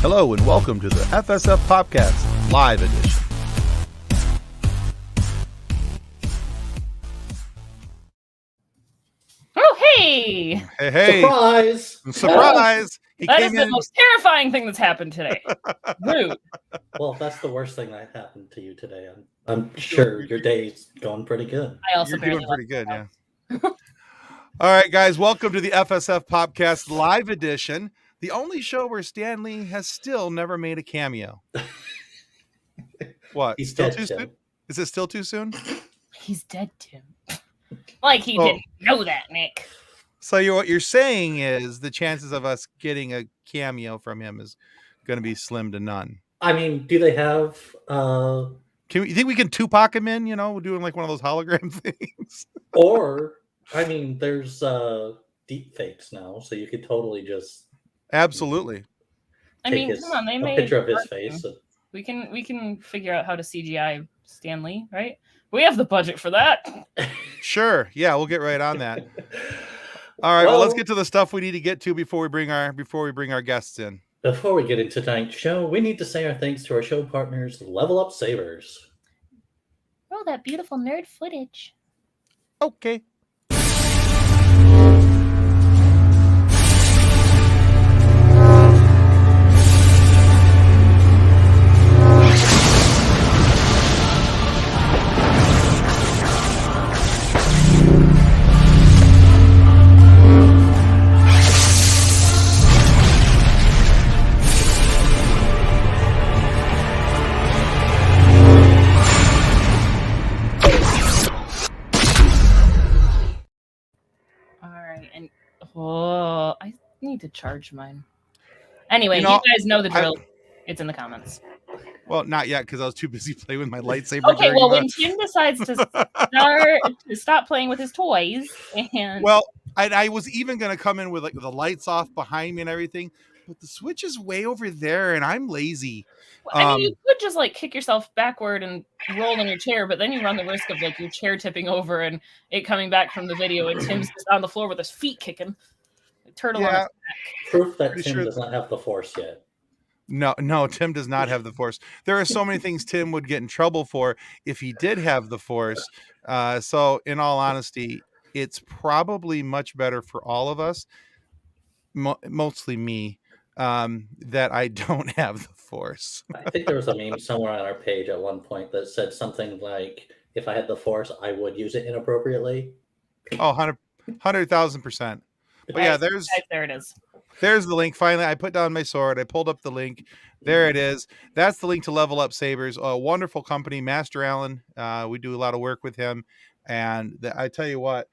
Hello and welcome to the FSF PopCast Live Edition. Oh, hey! Hey! Surprise! Surprise! That is the most terrifying thing that's happened today. Rude. Well, that's the worst thing that happened to you today. I'm sure your day's going pretty good. I also You're barely doing pretty good, yeah. All right, guys, welcome to the FSF PopCast Live Edition, the only show where Stan Lee has still never made a cameo. What? He's Still dead, too Tim. soon? Is it still too soon? He's dead, Tim. Like he didn't know that, Nick. So what you're saying is the chances of us getting a cameo from him is going to be slim to none. I mean, do they have... You think we can Tupac him in, doing like one of those hologram things? Or, I mean, there's deep fakes now, so you could totally just... Absolutely. I mean, come on, they made a picture of his face. We can figure out how to CGI Stan Lee, right? We have the budget for that. Sure. Yeah, we'll get right on that. All right, well, let's get to the stuff we need to get to before we bring our guests in. Before we get into tonight's show, we need to say our thanks to our show partners, Level Up Sabers. Oh, that beautiful nerd footage. Okay. I need to charge mine. Anyway, you guys know the drill. It's in the comments. Well, not yet, because I was too busy playing with my lightsaber. Okay, well, when Tim decides to stop playing with his toys, and I was even going to come in with like the lights off behind me and everything, but the switch is way over there, and I'm lazy. I mean, you could just like kick yourself backward and roll in your chair, but then you run the risk of like your chair tipping over and it coming back from the video, and Tim's just on the floor with his feet kicking. Turtle on his back. Proof that Tim does not have the Force yet. No, Tim does not have the Force. There are so many things Tim would get in trouble for if he did have the Force. So in all honesty, it's probably much better for all of us, mostly me, that I don't have the Force. I think there was a meme somewhere on our page at one point that said something like, if I had the Force, I would use it inappropriately. Oh, 100,000%. But yeah, there it is. There's the link. Finally, I put down my sword. I pulled up the link. There it is. That's the link to Level Up Sabers, a wonderful company, Master Allen. We do a lot of work with him. And I tell you what,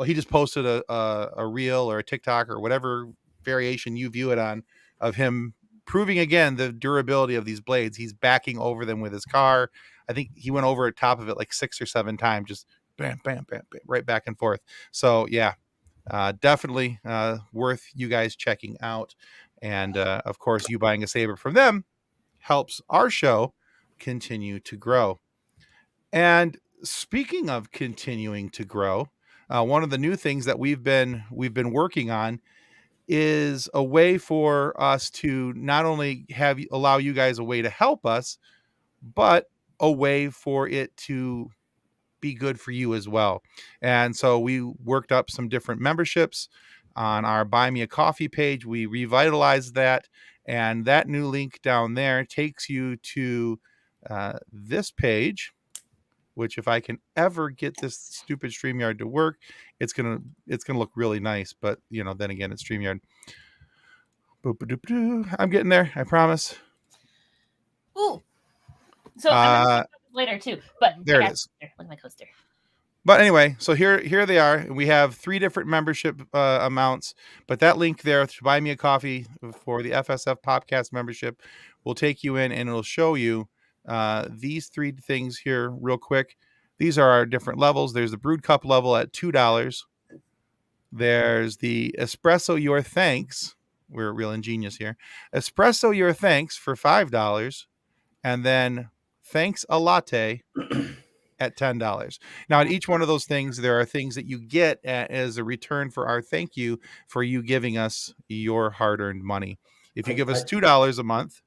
he just posted a reel or a TikTok or whatever variation you view it on of him proving again the durability of these blades. He's backing over them with his car. I think he went over the top of it like 6 or 7 times, just bam, bam, bam, bam, right back and forth. So yeah. Definitely worth you guys checking out. And of course, you buying a saber from them helps our show continue to grow. And speaking of continuing to grow, one of the new things that we've been working on is a way for us to not only allow you guys a way to help us, but a way for it to be good for you as well. And so we worked up some different memberships on our Buy Me a Coffee page. We revitalized that, and that new link down there takes you to this page, which if I can ever get this stupid StreamYard to work, it's gonna look really nice. But then again, it's StreamYard. I'm getting there, I promise. Ooh. So I'm later too, but there it is. Look at my coaster. But anyway, so here they are. We have 3 different membership amounts, but that link there to buy me a coffee for the FSF PopCast membership will take you in, and it'll show you these 3 things here real quick. These are our different levels. There's the Brewed Cup level at $2. There's the Espresso Your Thanks. We're real ingenious here. Espresso Your Thanks for $5, and then Thanks a Latte at $10. Now, at each one of those things, there are things that you get as a return for our thank you for you giving us your hard-earned money. If you give us $2 a month,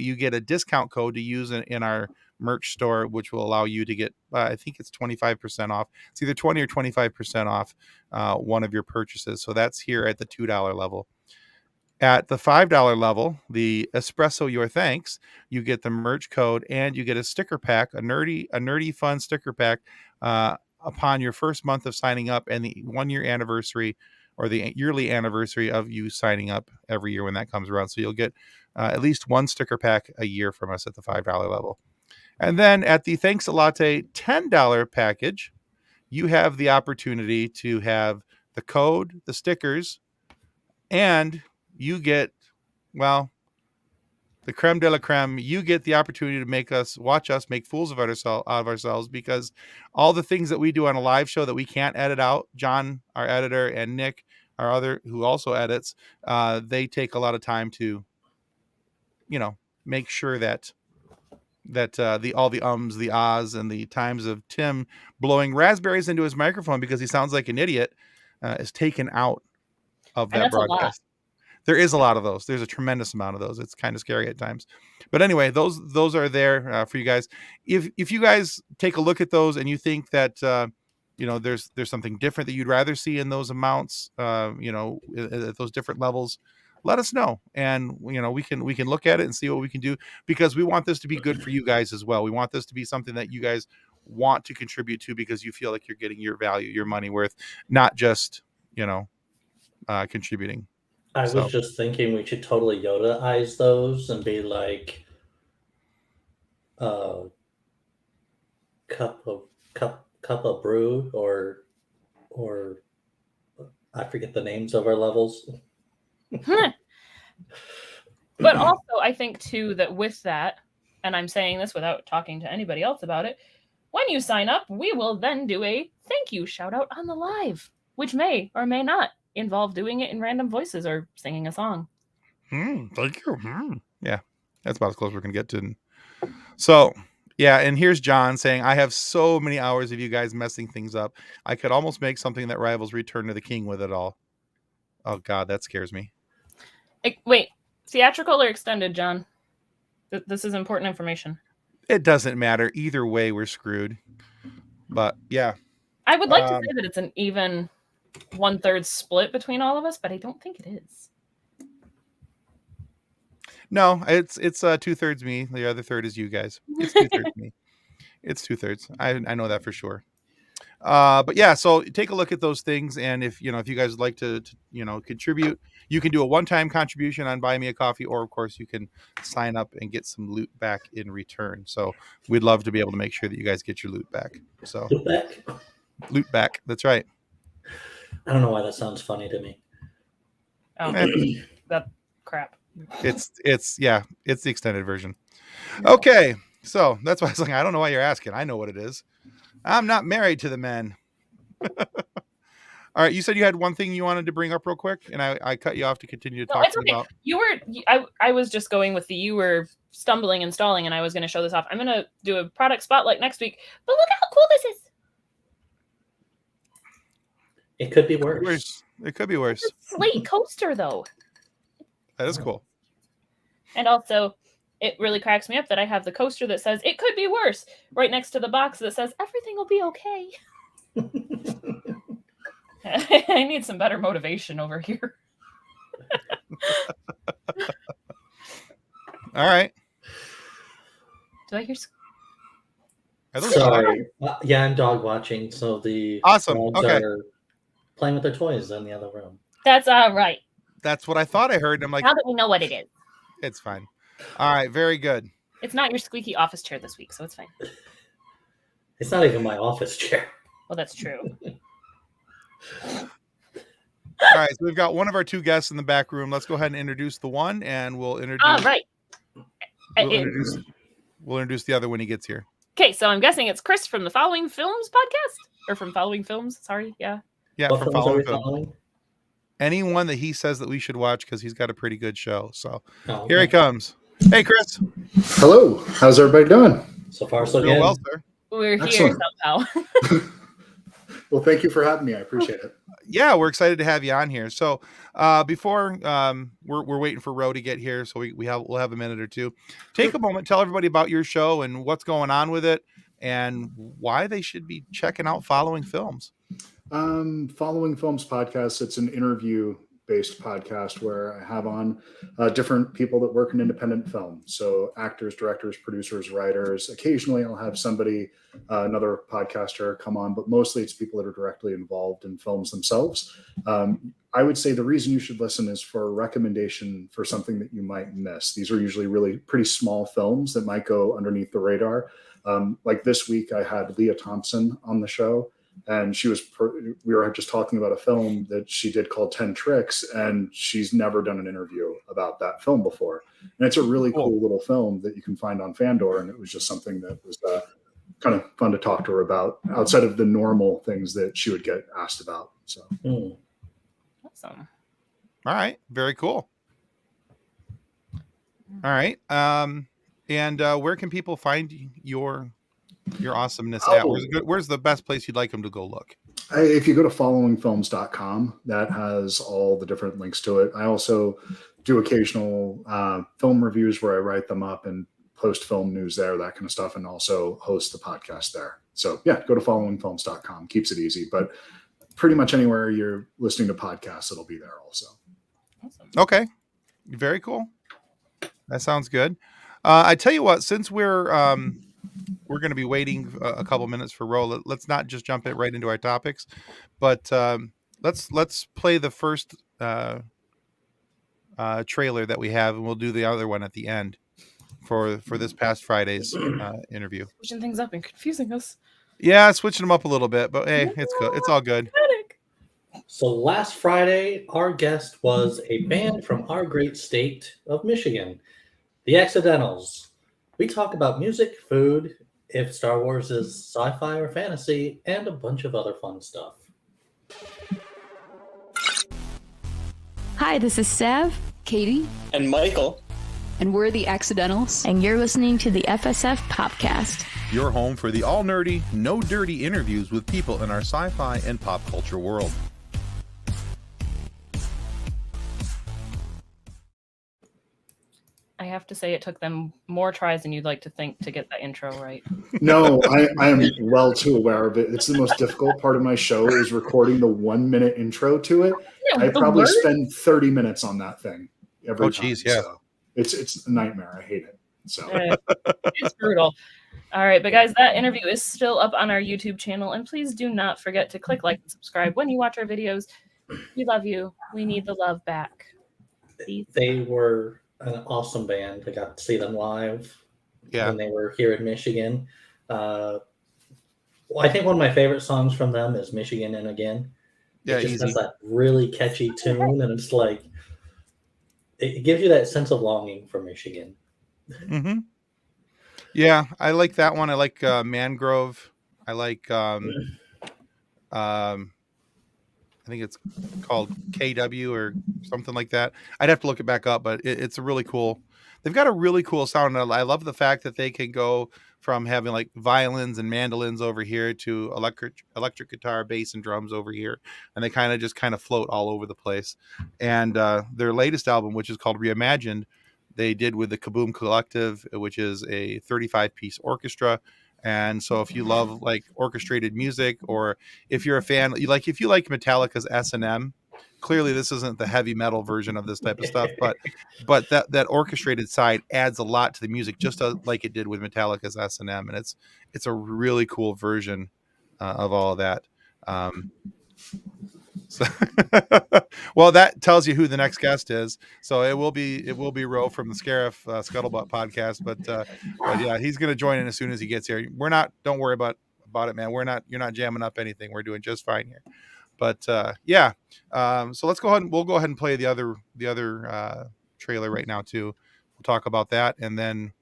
you get a discount code to use in our merch store, which will allow you to get, I think it's 25% off. It's either 20 or 25% off one of your purchases. So that's here at the $2 level. At the $5 level, the Espresso Your Thanks, you get the merch code and you get a sticker pack, a nerdy fun sticker pack upon your first month of signing up and the 1 year anniversary or the yearly anniversary of you signing up every year when that comes around. So you'll get at least one sticker pack a year from us at the $5 level. And then at the Thanks a Latte $10 package, you have the opportunity to have the code, the stickers, and you get, well, the creme de la creme. You get the opportunity to watch us make fools of ourselves, because all the things that we do on a live show that we can't edit out, John, our editor, and Nick, our other, who also edits, they take a lot of time to, make sure that all the ums, the ahs, and the times of Tim blowing raspberries into his microphone because he sounds like an idiot is taken out of that broadcast. There is a lot of those. There's a tremendous amount of those. It's kind of scary at times. But anyway, those are there for you guys. If you guys take a look at those and you think that there's something different that you'd rather see in those amounts, at those different levels, let us know. And we can look at it and see what we can do, because we want this to be good for you guys as well. We want this to be something that you guys want to contribute to because you feel like you're getting your value, your money worth, not just contributing. I was just thinking we should totally Yoda-ize those and be like, cup of brew, or I forget the names of our levels. But also, I think too that with that, and I'm saying this without talking to anybody else about it, when you sign up, we will then do a thank you shout out on the live, which may or may not involve doing it in random voices or singing a song. Thank you. Yeah, that's about as close we're gonna get to. So yeah, and here's John saying, I have so many hours of you guys messing things up. I could almost make something that rivals Return to the King with it all. Oh God, that scares me. Wait, theatrical or extended, John? This is important information. It doesn't matter. Either way, we're screwed. But yeah. I would like to say that it's an even 1/3 split between all of us, but I don't think it is. No, it's 2/3 me. The other third is you guys. It's 2/3 me. It's 2/3. I know that for sure. But yeah, so take a look at those things, and if you guys would like to contribute, you can do a one-time contribution on Buy Me a Coffee, or of course you can sign up and get some loot back in return. So we'd love to be able to make sure that you guys get your loot back. So loot back. That's right. I don't know why that sounds funny to me. Oh, that crap. It's the extended version. Okay, so that's why I was like, I don't know why you're asking. I know what it is. I'm not married to the men. All right, you said you had one thing you wanted to bring up real quick, and I cut you off to continue to talk about. I was just going with you were stumbling and stalling, and I was going to show this off. I'm going to do a product spotlight next week, but look how cool this is. It could be worse. It could be worse. It's a slate coaster, though. That is cool. And also, it really cracks me up that I have the coaster that says, it could be worse, right next to the box that says, everything will be okay. I need some better motivation over here. All right. Do I hear? Sorry. Yeah, I'm dog watching, so the awesome. dogs are playing with their toys in the other room. That's all right. That's what I thought I heard. And I'm like, now that we know what it is. It's fine. All right, very good. It's not your squeaky office chair this week, so it's fine. It's not even my office chair. Well, that's true. All right, so we've got one of our two guests in the back room. Let's go ahead and introduce the one, and we'll introduce. All right. We'll introduce the other when he gets here. Okay, so I'm guessing it's Chris from the Following Films podcast, or from Following Films. Sorry, yeah. Yeah, What from films are we Following. following? Anyone that he says that we should watch because he's got a pretty good show. So Oh, here he comes. Hey, Chris. Hello. How's everybody doing? So far, so Doing good. well, sir. We're Excellent. here somehow. Well, thank you for having me. I appreciate it. Yeah, we're excited to have you on here. So before we're waiting for Ro to get here, so we'll have a minute or two. Take a moment, tell everybody about your show and what's going on with it, and why they should be checking out Following Films. Following Films Podcast, it's an interview-based podcast where I have on different people that work in independent film. So actors, directors, producers, writers. Occasionally I'll have somebody, another podcaster come on, but mostly it's people that are directly involved in films themselves. I would say the reason you should listen is for a recommendation for something that you might miss. These are usually really pretty small films that might go underneath the radar. Like this week I had Leah Thompson on the show. And we were just talking about a film that she did called 10 Tricks, and she's never done an interview about that film before. And it's a really cool little film that you can find on Fandor. And it was just something that was kind of fun to talk to her about outside of the normal things that she would get asked about. So, Awesome. All right. Very cool. All right. And where can people find your awesomeness at? Where's the best place you'd like them to go look? If you go to followingfilms.com, that has all the different links to it. I also do occasional film reviews where I write them up and post film news there, that kind of stuff, and also host the podcast there. So yeah, go to followingfilms.com. Keeps it easy, but pretty much anywhere you're listening to podcasts, it'll be there also. Awesome. Okay. Very cool. That sounds good. I tell you what, since we're going to be waiting a couple minutes for Ro. Let's not just jump right into our topics, but let's play the first trailer that we have, and we'll do the other one at the end for this past Friday's interview. Switching things up and confusing us. Yeah, switching them up a little bit, but hey, it's good. It's all good. So last Friday, our guest was a band from our great state of Michigan, the Accidentals. We talk about music, food, if Star Wars is sci-fi or fantasy, and a bunch of other fun stuff. Hi, this is Sav, Katie, and Michael. And we're the Accidentals. And you're listening to the FSF PopCast. Your home for the all nerdy, no dirty interviews with people in our sci-fi and pop culture world. I have to say it took them more tries than you'd like to think to get that intro right. No, I am well too aware of it. It's the most difficult part of my show is recording the 1 minute intro to it. Yeah, I probably spend 30 minutes on that thing every time. Geez, yeah. So it's a nightmare. I hate it. So it's brutal. All right, but guys, that interview is still up on our YouTube channel, and please do not forget to click like and subscribe when you watch our videos. We love you. We need the love back. Peace. They were an awesome band. I got to see them live when they were here in Michigan. I think one of my favorite songs from them is Michigan and Again. Yeah, it just has that really catchy tune, and it's like it gives you that sense of longing for Michigan. Mm-hmm. Yeah, I like that one. I like Mangrove. I like I think it's called KW or something like that. I'd have to look it back up, but it's a really cool. They've got a really cool sound. I love the fact that they can go from having like violins and mandolins over here to electric guitar, bass, and drums over here, and they kind of float all over the place. And their latest album, which is called Reimagined, they did with the Kaboom Collective, which is a 35-piece orchestra. And so if you love like orchestrated music, or if you're a fan, if you like Metallica's S&M, clearly this isn't the heavy metal version of this type of stuff, but that orchestrated side adds a lot to the music, just like it did with Metallica's S&M. And it's a really cool version of all of that. So, well, that tells you who the next guest is. So it will be Ro from the Scarif Scuttlebutt podcast. But yeah, he's going to join in as soon as he gets here. Don't worry about it, man. You're not jamming up anything. We're doing just fine here. But yeah. So let's go ahead. We'll go ahead and play the other trailer right now too. We'll talk about that, and then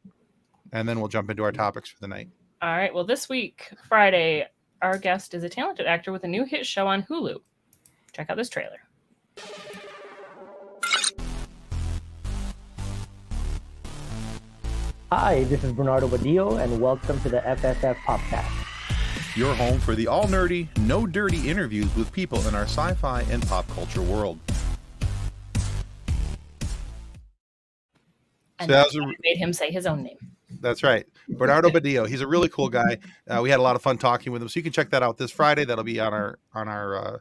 we'll jump into our topics for the night. All right. Well, this week, Friday, our guest is a talented actor with a new hit show on Hulu. Check out this trailer. Hi, this is Bernardo Badillo, and welcome to the FSF PopCast. your home for the all nerdy, no dirty interviews with people in our sci-fi and pop culture world. And So that was made him say his own name. That's right. Bernardo Badillo. He's a really cool guy. We had a lot of fun talking with him. So you can check that out this Friday. That'll be on our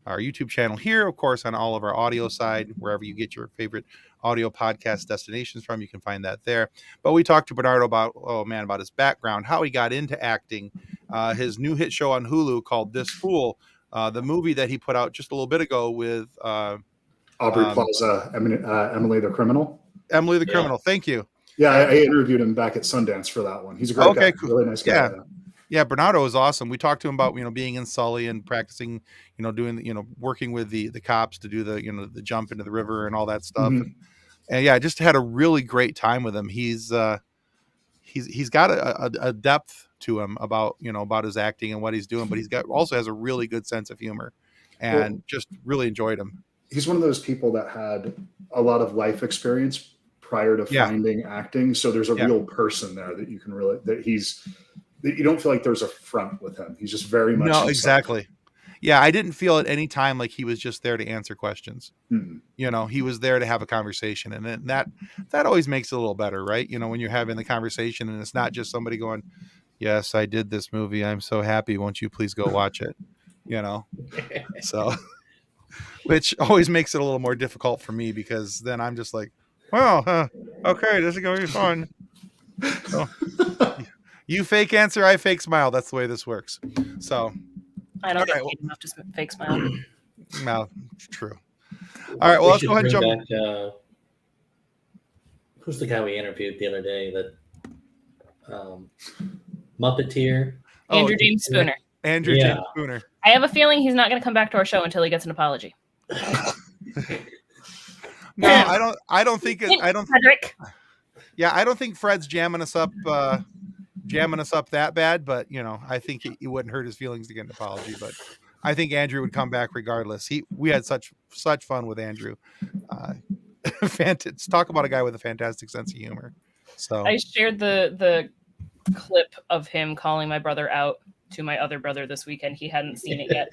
YouTube channel here, of course, on all of our audio side, wherever you get your favorite audio podcast destinations from, you can find that there. But we talked to Bernardo about his background, how he got into acting, his new hit show on Hulu called This Fool, the movie that he put out just a little bit ago with Aubrey Plaza, Emily the Criminal. Emily the Criminal. Thank you. Yeah, I interviewed him back at Sundance for that one. He's a great guy. Cool. Really nice guy. Yeah, Bernardo is awesome. We talked to him about, being in Sully and practicing, doing, working with the cops to do the jump into the river and all that stuff. Mm-hmm. And yeah, just had a really great time with him. He's got a depth to him about his acting and what he's doing, but also has a really good sense of humor, and just really enjoyed him. He's one of those people that had a lot of life experience prior to finding acting. So there's a real person there that you can that you don't feel like there's a front with him. He's just very much. No, himself. Exactly. Yeah. I didn't feel at any time like he was just there to answer questions. Mm-hmm. He was there to have a conversation, and then that always makes it a little better, right? When you're having the conversation and it's not just somebody going, "Yes, I did this movie. I'm so happy. Won't you please go watch it?" So, which always makes it a little more difficult for me, because then I'm just like, well, okay, this is going to be fun. So, you fake answer, I fake smile. That's the way this works. So I don't get paid enough to fake smile. No, true. All right, well, let's go ahead and jump back, who's the guy we interviewed the other day? That Muppeteer? Andrew James Spooner. Andrew James Spooner. I have a feeling he's not going to come back to our show until he gets an apology. No, I don't think Frederick. Yeah, I don't think Fred's jamming us up that bad, but I think it wouldn't hurt his feelings to get an apology. But I think Andrew would come back regardless. We had such fun with Andrew. Talk about a guy with a fantastic sense of humor. So I shared the clip of him calling my brother out to my other brother this weekend. He hadn't seen it yet,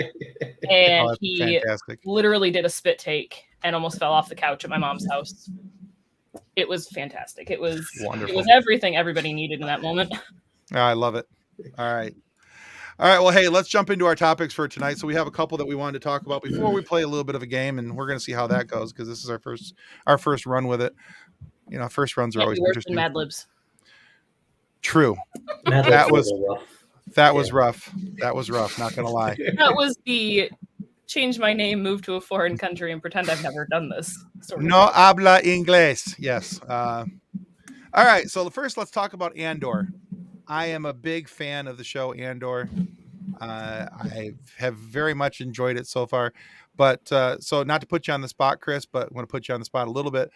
and he literally did a spit take and almost fell off the couch at my mom's house. It was fantastic. It was wonderful. It was everything everybody needed in that moment. I love it. All right. Well, hey, let's jump into our topics for tonight. So we have a couple that we wanted to talk about before we play a little bit of a game, and we're going to see how that goes, because this is our first run with it. First runs are always interesting. Mad Libs. True. That was rough. That was rough. Not going to lie. That was the change my name, move to a foreign country, and pretend I've never done this. No habla inglés. Yes. All right. So first, let's talk about Andor. I am a big fan of the show Andor. I have very much enjoyed it so far. But so not to put you on the spot, Chris, but I want to put you on the spot a little bit.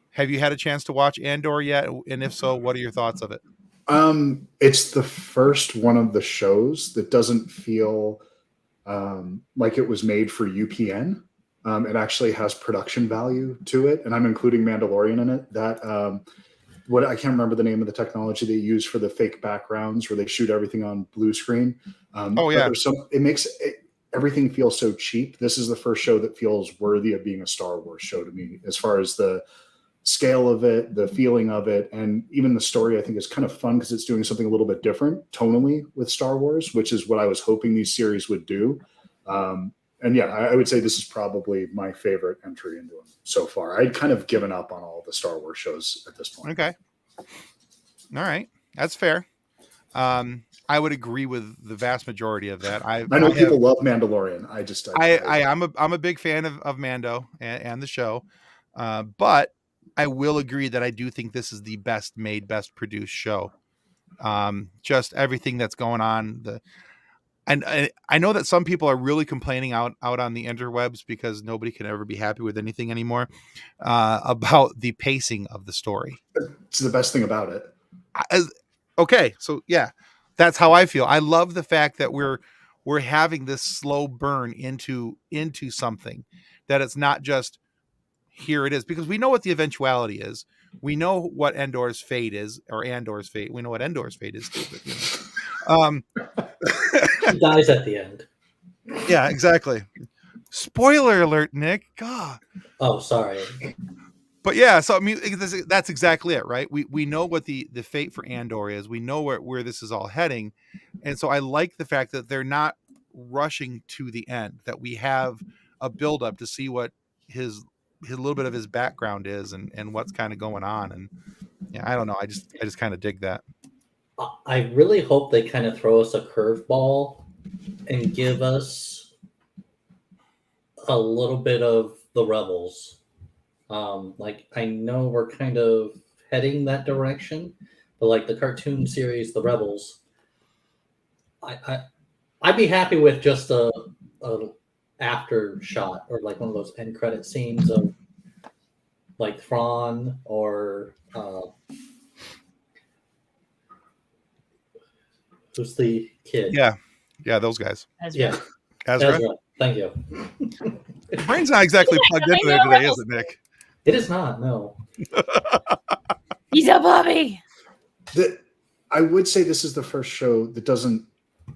Have you had a chance to watch Andor yet? And if so, what are your thoughts of it? It's the first one of the shows that doesn't feel like it was made for UPN. It actually has production value to it, and I'm including Mandalorian in it. That I can't remember the name of the technology they use for the fake backgrounds where they shoot everything on blue screen. It makes everything feel so cheap. This is the first show that feels worthy of being a Star Wars show to me, as far as the scale of it, the feeling of it, and even the story. I think is kind of fun because it's doing something a little bit different tonally with Star Wars, which is what I was hoping these series would do. And yeah, I would say this is probably my favorite entry into them so far. I'd kind of given up on all the Star Wars shows at this point. Okay. All right. That's fair. I would agree with the vast majority of that. I know people love Mandalorian. I'm a big fan of Mando and the show. But I will agree that I do think this is the best made, best produced show. Just everything that's going on. And I know that some people are really complaining out on the interwebs, because nobody can ever be happy with anything anymore, about the pacing of the story. It's the best thing about it. Okay, so yeah, that's how I feel. I love the fact that we're having this slow burn into something, that it's not just here it is, because we know what the eventuality is. We know what Andor's fate is, or Andor's fate. We know what Andor's fate is too, but, He dies at the end. Yeah, exactly. Spoiler alert, Nick. God. Oh, sorry. But yeah, so I mean, that's exactly it, right? We know what the fate for Andor is. We know where this is all heading, and so I like the fact that they're not rushing to the end. That we have a build up to see what his little bit of his background is and what's kind of going on. And yeah, I don't know. I just kind of dig that. I really hope they kind of throw us a curveball and give us a little bit of the Rebels. Like, I know we're kind of heading that direction, but like the cartoon series, The Rebels, I'd be happy with just a after shot or like one of those end credit scenes of like Thrawn or who's the kid? Yeah, those guys. Yeah, Ezra. Thank you. Brain's not exactly plugged into there today, is it, Nick? It is not, no. He's a Bobby. I would say this is the first show that doesn't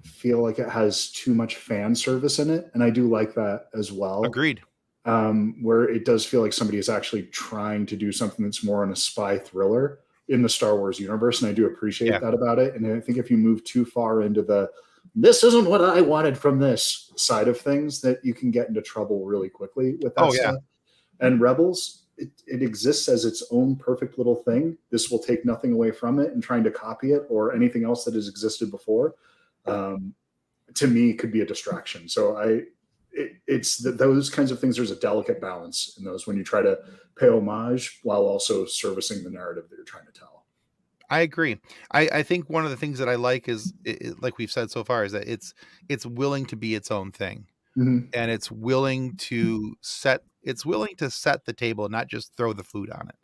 feel like it has too much fan service in it, and I do like that as well. Agreed. Where it does feel like somebody is actually trying to do something that's more on a spy thriller in the Star Wars universe, and I do appreciate that about it. And I think if you move too far into this isn't what I wanted from this side of things, that you can get into trouble really quickly with that stuff. And Rebels, it exists as its own perfect little thing. This will take nothing away from it, and trying to copy it or anything else that has existed before, to me, could be a distraction. So it's those kinds of things. There's a delicate balance in those when you try to pay homage while also servicing the narrative that you're trying to tell. I agree. I think one of the things that I like is, like we've said so far, is that it's willing to be its own thing, and it's willing to set the table, not just throw the food on it,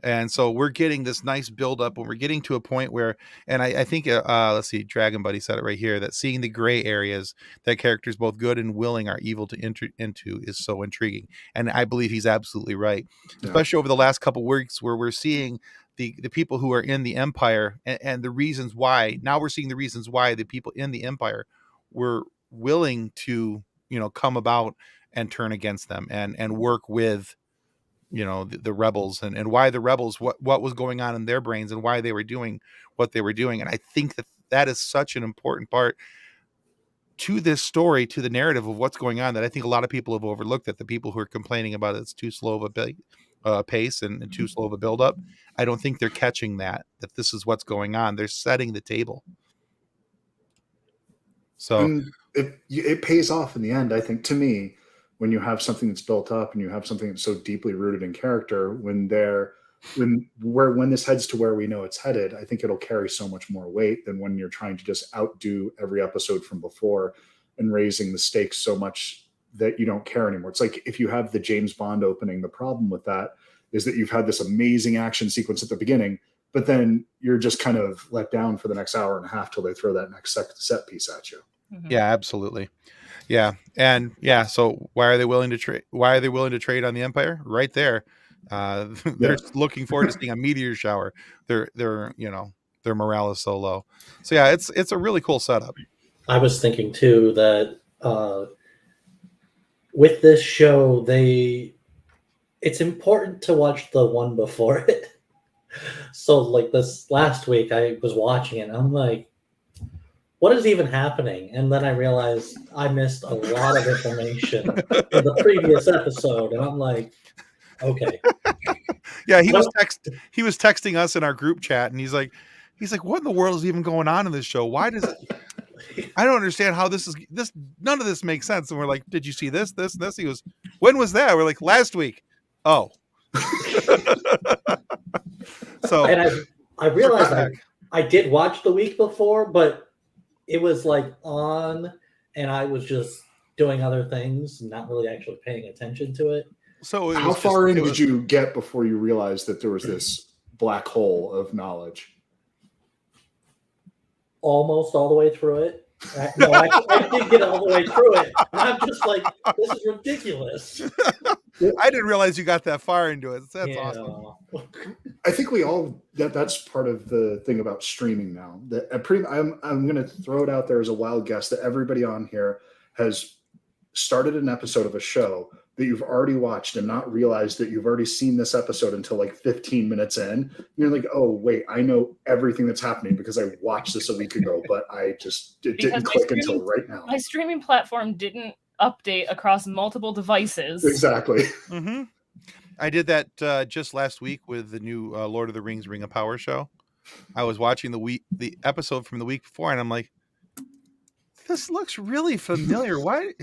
And so we're getting this nice build up, and we're getting to a point where, and I think, let's see, Dragon Buddy said it right here, that seeing the gray areas that characters both good and willing are evil to enter into is so intriguing. And I believe he's absolutely right, especially over the last couple of weeks where we're seeing the people who are in the Empire and the reasons why. Now we're seeing the reasons why the people in the Empire were willing to, come about and turn against them and work with, the rebels and why the rebels, what was going on in their brains and why they were doing what they were doing. And I think that is such an important part to this story, to the narrative of what's going on, that I think a lot of people have overlooked. That the people who are complaining about it's too slow of a pace and too slow of a build up, I don't think they're catching that this is what's going on. They're setting the table. So it pays off in the end, I think, to me, when you have something that's built up and you have something that's so deeply rooted in character, when this heads to where we know it's headed, I think it'll carry so much more weight than when you're trying to just outdo every episode from before and raising the stakes so much that you don't care anymore. It's like if you have the James Bond opening, the problem with that is that you've had this amazing action sequence at the beginning, but then you're just kind of let down for the next hour and a half till they throw that next set piece at you. Yeah, absolutely. Yeah. And yeah, so why are they willing to trade? Why are they willing to trade on the Empire? Right there. They're looking forward to seeing a meteor shower. Their morale is so low. So yeah, it's a really cool setup. I was thinking too that with this show, it's important to watch the one before it. So like this last week, I was watching it and I'm like, what is even happening? And then I realized I missed a lot of information in the previous episode. And I'm like, okay. Yeah, he was texting us in our group chat, and he's like, what in the world is even going on in this show? Why does it? I don't understand how this. None of this makes sense. And we're like, did you see this? He goes, when was that? We're like, last week. Oh. So. And I realized I did watch the week before, but it was like on, and I was just doing other things, not really actually paying attention to it. So how far in did you get before you realized that there was this black hole of knowledge? Almost all the way through it. I did get all the way through it. And I'm just like, this is ridiculous. I didn't realize you got that far into it. That's awesome. I think that's part of the thing about streaming now. That I'm going to throw it out there as a wild guess that everybody on here has started an episode of a show that you've already watched and not realized that you've already seen this episode until like 15 minutes in. You're like, oh, wait, I know everything that's happening because I watched this a week ago, but it didn't click until right now. My streaming platform didn't update across multiple devices. Exactly. Mm-hmm. I did that just last week with the new Lord of the Rings Ring of Power show. I was watching the episode from the week before, and I'm like, this looks really familiar. Why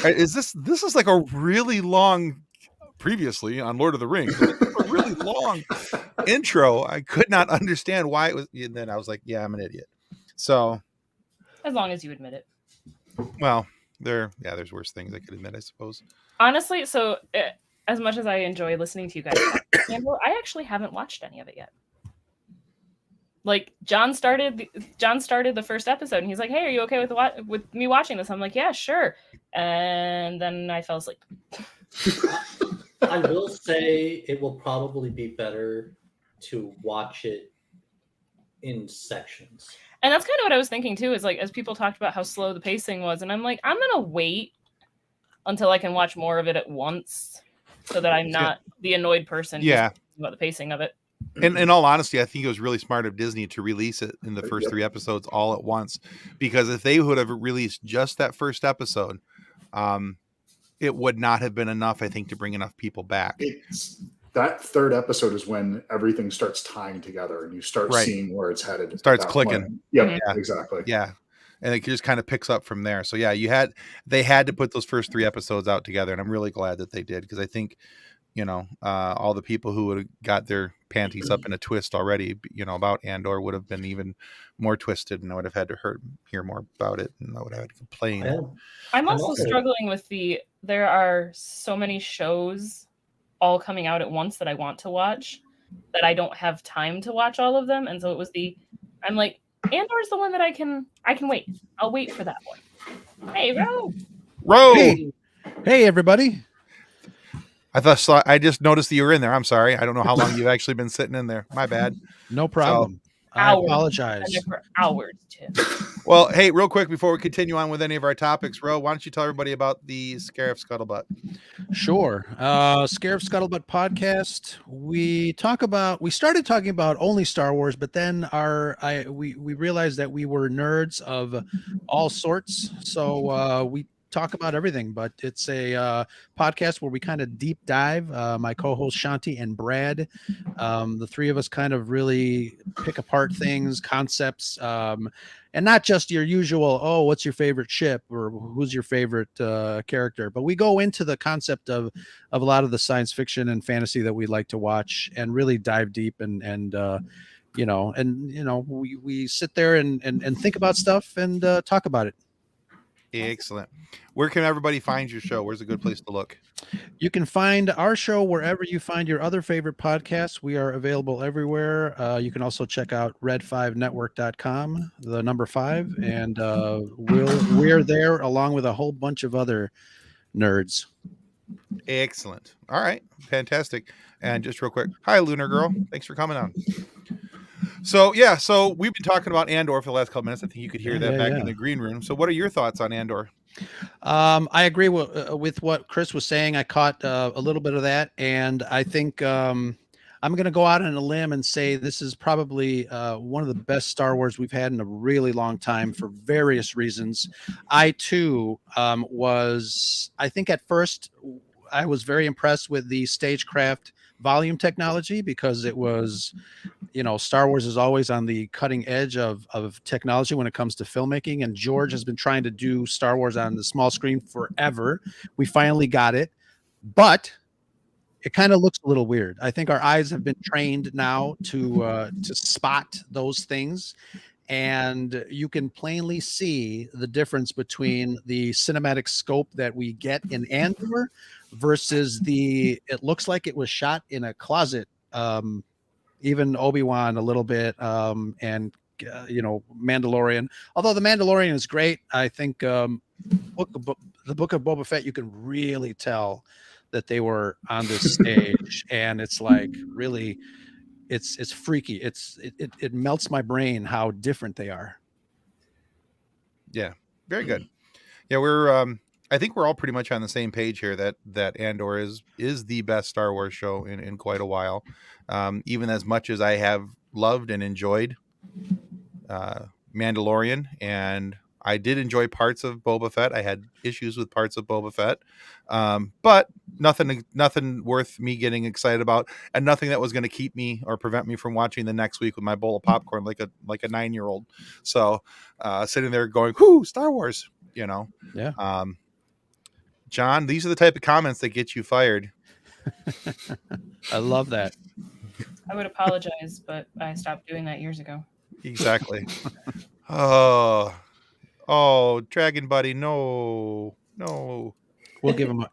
is this is like a really long previously on Lord of the Rings, a really long intro. I could not understand why it was, and then I was like, yeah, I'm an idiot. So as long as you admit it. Well, there's worse things I could admit, I suppose. Honestly, so as much as I enjoy listening to you guys, I actually haven't watched any of it yet. Like John started the first episode, and he's like, "Hey, are you okay with me watching this?" I'm like, "Yeah, sure." And then I fell asleep. I will say it will probably be better to watch it in sections. And that's kind of what I was thinking too. Is like as people talked about how slow the pacing was, and I'm like, I'm gonna wait until I can watch more of it at once, so that I'm not the annoyed person. Yeah. About the pacing of it. And in all honesty, I think it was really smart of Disney to release it in the first 3 episodes all at once, because if they would have released just that first episode, it would not have been enough, I think, to bring enough people back. That third episode is when everything starts tying together and you start seeing where it's headed. Starts clicking. Yeah, exactly. Yeah. And it just kind of picks up from there. So yeah, they had to put those first 3 episodes out together, and I'm really glad that they did, because I think, all the people who would have got their panties up in a twist already, about Andor would have been even more twisted, and I would have had to hear more about it, and I would have had to complain. Yeah. I'm also struggling with there are so many shows all coming out at once that I want to watch that I don't have time to watch all of them. And so I'm like, Andor is the one that I can wait. I'll wait for that one. Hey, Ro. Hey, everybody. I just noticed that you were in there. I'm sorry. I don't know how long you've actually been sitting in there. My bad. No problem. I apologize. For hours, Tim. Well, hey, real quick before we continue on with any of our topics, Ro, why don't you tell everybody about the Scarif Scuttlebutt? Sure. Scarif Scuttlebutt podcast. We started talking about only Star Wars, but then we realized that we were nerds of all sorts. So we talk about everything, but it's a podcast where we kind of deep dive. My co-host Shanti and Brad, the 3 of us kind of really pick apart things, concepts, and not just your usual, what's your favorite ship or who's your favorite character, but we go into the concept of a lot of the science fiction and fantasy that we like to watch and really dive deep and we sit there and think about stuff and talk about it. Excellent. Where can everybody find your show? Where's a good place to look? You can find our show wherever you find your other favorite podcasts. We are available everywhere. You can also check out red5network.com, the number 5, and we're there along with a whole bunch of other nerds. Excellent. All right. Fantastic. And just real quick, hi, Lunar Girl. Thanks for coming on. So we've been talking about Andor for the last couple minutes. I think you could hear that back in the green room. So what are your thoughts on Andor? I agree with what Chris was saying. I caught a little bit of that, and I think I'm going to go out on a limb and say this is probably one of the best Star Wars we've had in a really long time for various reasons. I too I think at first I was very impressed with the stagecraft volume technology, because it was, Star Wars is always on the cutting edge of technology when it comes to filmmaking. And George has been trying to do Star Wars on the small screen forever. We finally got it, but it kind of looks a little weird. I think our eyes have been trained now to spot those things. And you can plainly see the difference between the cinematic scope that we get in Andor versus it looks like it was shot in a closet. Even Obi-Wan a little bit, and Mandalorian. Although the Mandalorian is great, I think the Book of Boba Fett, you can really tell that they were on this stage, and it's like really, it's freaky. It melts my brain how different they are. Yeah, very good. Yeah, we're I think we're all pretty much on the same page here that Andor is the best Star Wars show in quite a while. Even as much as I have loved and enjoyed Mandalorian, and I did enjoy parts of Boba Fett. I had issues with parts of Boba Fett, but nothing worth me getting excited about, and nothing that was going to keep me or prevent me from watching the next week with my bowl of popcorn like a 9-year-old. So sitting there going, "Whoo, Star Wars!" Yeah. John, these are the type of comments that get you fired. I love that. I would apologize, but I stopped doing that years ago. Exactly. Oh, Dragon Buddy, no. We'll give him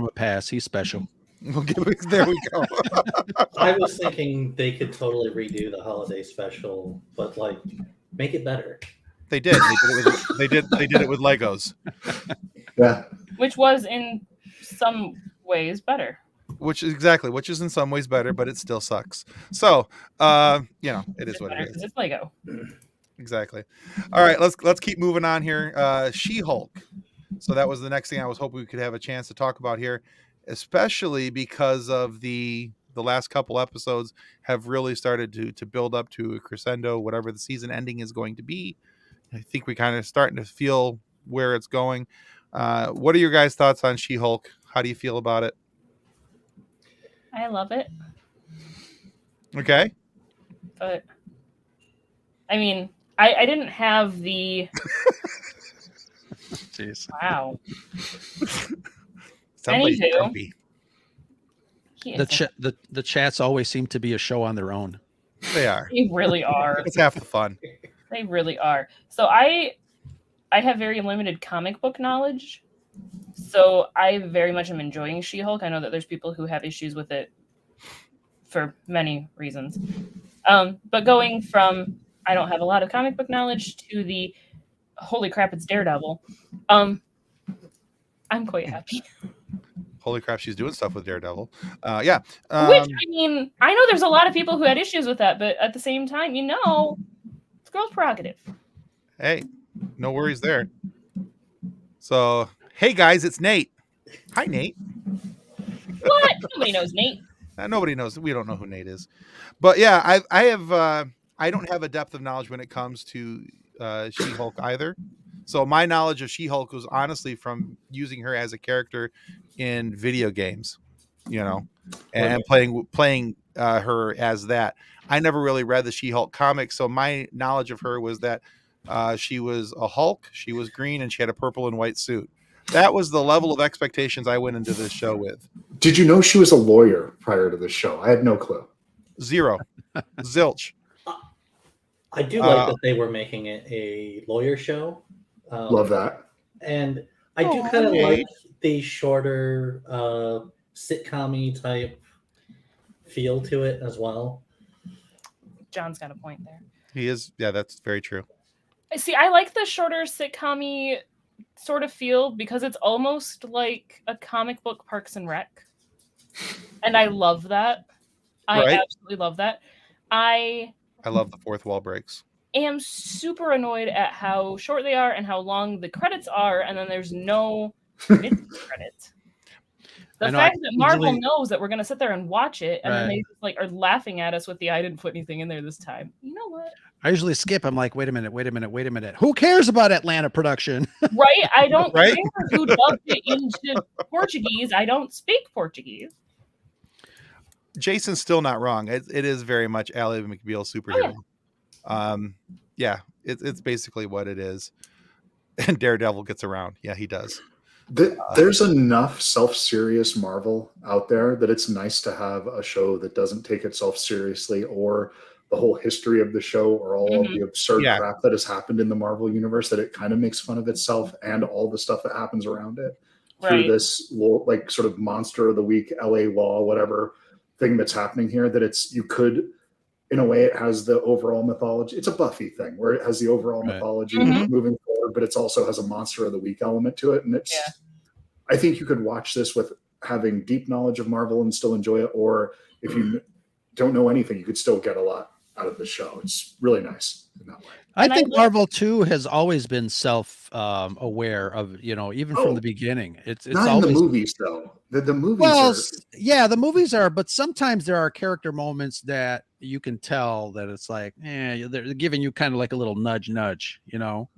a pass. He's special. There we go. I was thinking they could totally redo the holiday special, but like make it better. They did. They did it with Legos. Yeah. Which was in some ways better. Which is in some ways better, but it still sucks. So, it is what it is. Because it's Lego. Exactly. All right, let's keep moving on here. She-Hulk. So that was the next thing I was hoping we could have a chance to talk about here, especially because of the last couple episodes have really started to build up to a crescendo, whatever the season ending is going to be. I think we kind of starting to feel where it's going. What are your guys' thoughts on She-Hulk? How do you feel about it? I love it. Okay. But, I mean, I didn't have the... Jeez. Wow. Somebody's Anywho. grumpy. The chats always seem to be a show on their own. They are. They really are. It's half the fun. They really are. So I have very limited comic book knowledge. So I very much am enjoying She-Hulk. I know that there's people who have issues with it for many reasons. But going from I don't have a lot of comic book knowledge to the holy crap, it's Daredevil. I'm quite happy. Holy crap, she's doing stuff with Daredevil. Yeah. Which, I mean, I know there's a lot of people who had issues with that, but at the same time, it's girl's prerogative. Hey, no worries there. So, hey guys, it's Nate. Hi, Nate. What? Nobody knows Nate. Nobody knows. We don't know who Nate is. But yeah, I don't have a depth of knowledge when it comes to She-Hulk either. So my knowledge of She-Hulk was honestly from using her as a character in video games, and playing her as that. I never really read the She-Hulk comics, so my knowledge of her was that she was a Hulk, she was green, and she had a purple and white suit. That was the level of expectations I went into this show with. Did you know she was a lawyer prior to this show? I had no clue. Zero. Zilch. I do like that they were making it a lawyer show. Love that. And I do kind of like the shorter sitcom-y type feel to it as well. John's got a point there. He is. Yeah, that's very true. See, I like the shorter sitcom-y sort of feel because it's almost like a comic book Parks and Rec. And I love that. I absolutely love that. I love the fourth wall breaks. Am super annoyed at how short they are and how long the credits are, and then there's no mid-credit. The fact that Marvel knows that we're going to sit there and watch it, and then they just are laughing at us with the I didn't put anything in there this time. You know what? I usually skip. I'm like, wait a minute. Who cares about Atlanta production? Right? I don't care who dubbed it into Portuguese. I don't speak Portuguese. Jason's still not wrong. It is very much Ally McBeal superhero. Oh, yeah. It's basically what it is. And Daredevil gets around. Yeah, he does. There's enough self-serious Marvel out there that it's nice to have a show that doesn't take itself seriously, or the whole history of the show, or all of the absurd crap that has happened in the Marvel universe, that it kind of makes fun of itself and all the stuff that happens around it through this sort of monster of the week, LA Law, whatever thing that's happening here, that you could in a way, it has the overall mythology. It's a Buffy thing where it has the overall mythology moving forward, but it also has a monster of the week element to it. And it's, I think you could watch this with having deep knowledge of Marvel and still enjoy it. Or if you don't know anything, you could still get a lot out of the show. It's really nice in that way. I think Marvel too has always been self-aware of, even from the beginning. It's not always in the movies though. The movies well, are... the movies are, but sometimes there are character moments that you can tell that it's like, they're giving you kind of like a little nudge, Not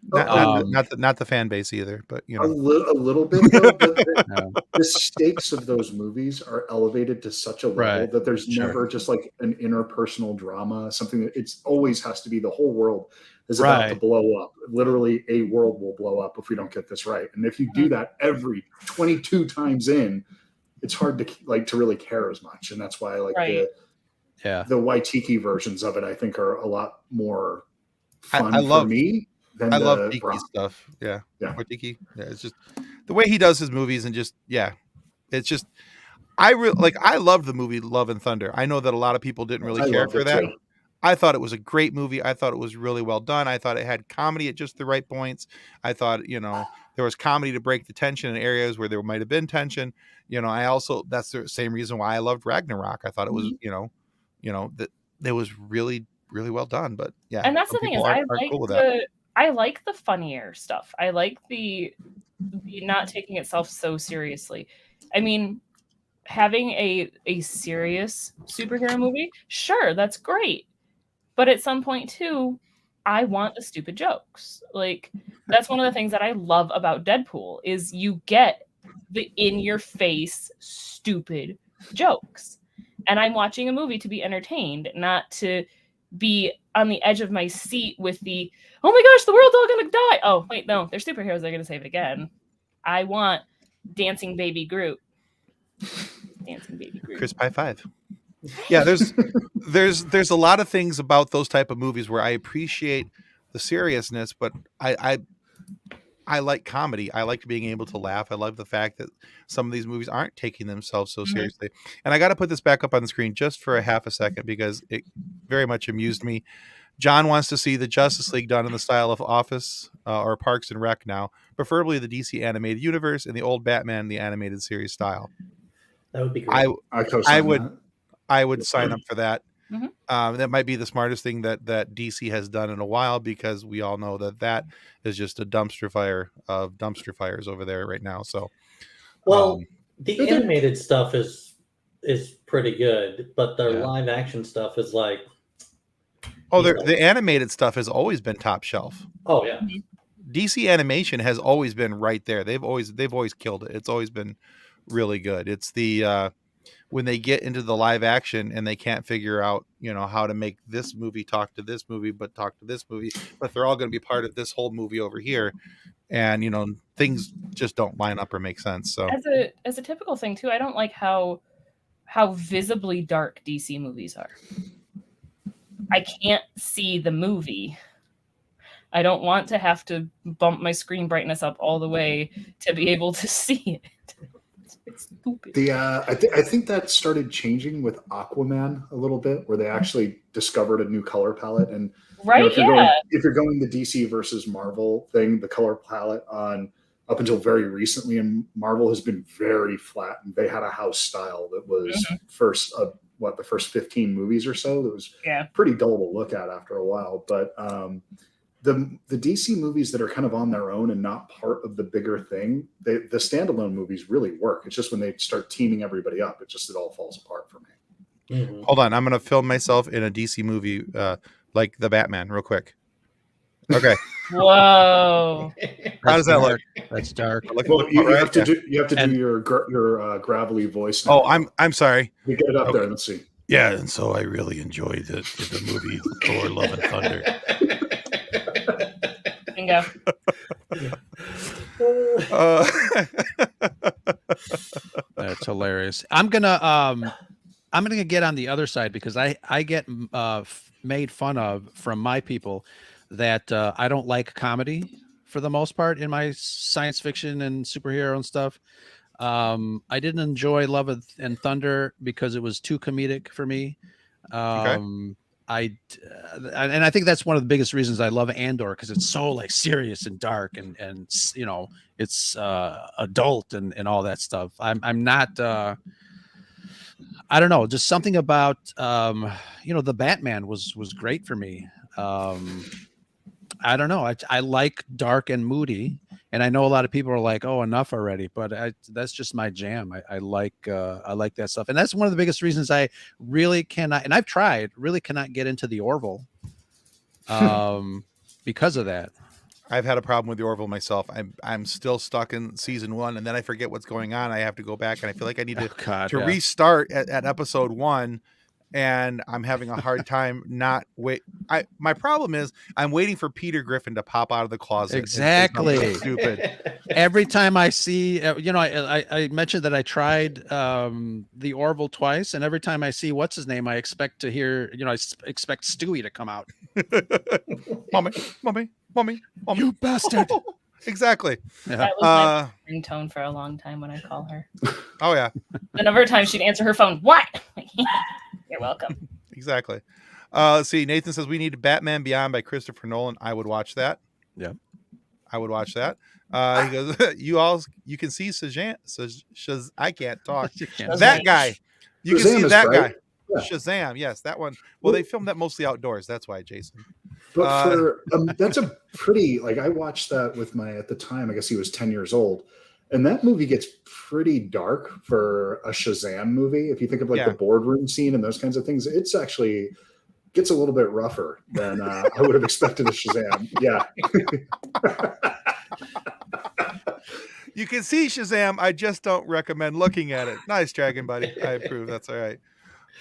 the fan base either, but a little bit though. The stakes of those movies are elevated to such a level that there's never just like an interpersonal drama, something that it's always has to be the whole world is about to blow up. Literally, a world will blow up if we don't get this right. And if you do that every 22 times in, it's hard to really care as much. And that's why the Waititi versions of it, I think, are a lot more fun for me. I love Tiki stuff. Yeah. Tiki. Yeah, it's just the way he does his movies and just it's just I loved the movie Love and Thunder. I know that a lot of people didn't really care for that. Too. I thought it was a great movie. I thought it was really well done. I thought it had comedy at just the right points. I thought, there was comedy to break the tension in areas where there might have been tension. That's the same reason why I loved Ragnarok. I thought it was, that it was really, really well done. But yeah. And that's the thing is I like the funnier stuff. I like the not taking itself so seriously. I mean, having a serious superhero movie, sure, that's great. But at some point too, I want the stupid jokes. Like that's one of the things that I love about Deadpool is you get the in-your-face stupid jokes. And I'm watching a movie to be entertained, not to be on the edge of my seat with the, oh my gosh, the world's all gonna die. Oh wait, no, they're superheroes, they're gonna save it again. I want dancing baby Groot. Dancing baby Groot. Chris Pie 5. Yeah, there's a lot of things about those type of movies where I appreciate the seriousness, but I like comedy. I like being able to laugh. I love the fact that some of these movies aren't taking themselves so seriously. And I got to put this back up on the screen just for a half a second because it very much amused me. John wants to see the Justice League done in the style of Office or Parks and Rec now, preferably the DC animated universe and the old Batman the animated series style. That would be great. I would sign up for that. That might be the smartest thing that DC has done in a while because we all know that is just a dumpster fire of dumpster fires over there right now. So, the animated stuff is pretty good, but the live action stuff is like, the animated stuff has always been top shelf. Oh yeah, DC animation has always been right there. They've always killed it. It's always been really good. It's the when they get into the live action and they can't figure out, how to make this movie talk to this movie, but talk to this movie, but they're all going to be part of this whole movie over here. And, things just don't line up or make sense. So as a typical thing too, I don't like how visibly dark DC movies are. I can't see the movie. I don't want to have to bump my screen brightness up all the way to be able to see it. It's stupid. I think that started changing with Aquaman a little bit, where they actually discovered a new color palette. And if you're going the DC versus Marvel thing, the color palette up until very recently, and Marvel has been very flat. And they had a house style that was the first 15 movies or so. That was pretty dull to look at after a while. But the DC movies that are kind of on their own and not part of the bigger thing, the standalone movies really work. It's just when they start teaming everybody up, it all falls apart for me. Mm-hmm. Hold on, I'm going to film myself in a DC movie like the Batman real quick. Okay. Whoa. How does that look? That's dark. You have to do your gravelly voice now. Oh, I'm sorry. You get it up there. Let's see. Yeah, and so I really enjoyed the movie Thor: Love and Thunder. Bingo. That's hilarious. I'm gonna get on the other side because I get made fun of from my people that I don't like comedy for the most part in my science fiction and superhero and stuff. I didn't enjoy Love and Thunder because it was too comedic for me. Okay. and I think that's one of the biggest reasons I love Andor, because it's so like serious and dark and you know, it's adult and all that stuff. I'm not I don't know, just something about you know, the Batman was great for me. I don't know, I like dark and moody, and I know a lot of people are like, oh, enough already, but that's just my jam. I like that stuff, and that's one of the biggest reasons I really cannot, and I've tried, really cannot get into the Orville because of that. I've had a problem with the Orville myself. I'm still stuck in season 1, and then I forget what's going on. I have to go back, and I feel like I need to restart at episode 1, and I'm having a hard time my problem is I'm waiting for Peter Griffin to pop out of the closet. Exactly. Stupid. Every time I see, you know, I mentioned that I tried the Orville twice, and every time I see what's his name, I expect to hear, you know, I expect Stewie to come out. mommy, you bastard. Exactly. That was my ringtone for a long time when I call her. Oh yeah. The number of times she'd answer her phone. What? You're welcome. Exactly. Let's see. Nathan says we need Batman Beyond by Christopher Nolan. I would watch that. Yeah. I would watch that. He goes, you can see Shazam. I can't talk. That guy. You Shazam can see that right. guy. Yeah. Shazam. Yes, that one. Well, they filmed that mostly outdoors. That's why, Jason. But for that's a pretty, like, I watched that with at the time, I guess he was 10 years old. And that movie gets pretty dark for a Shazam movie. If you think of like the boardroom scene and those kinds of things, it's actually gets a little bit rougher than I would have expected a Shazam. Yeah. You can see Shazam. I just don't recommend looking at it. Nice, Dragon Buddy. I approve. That's all right.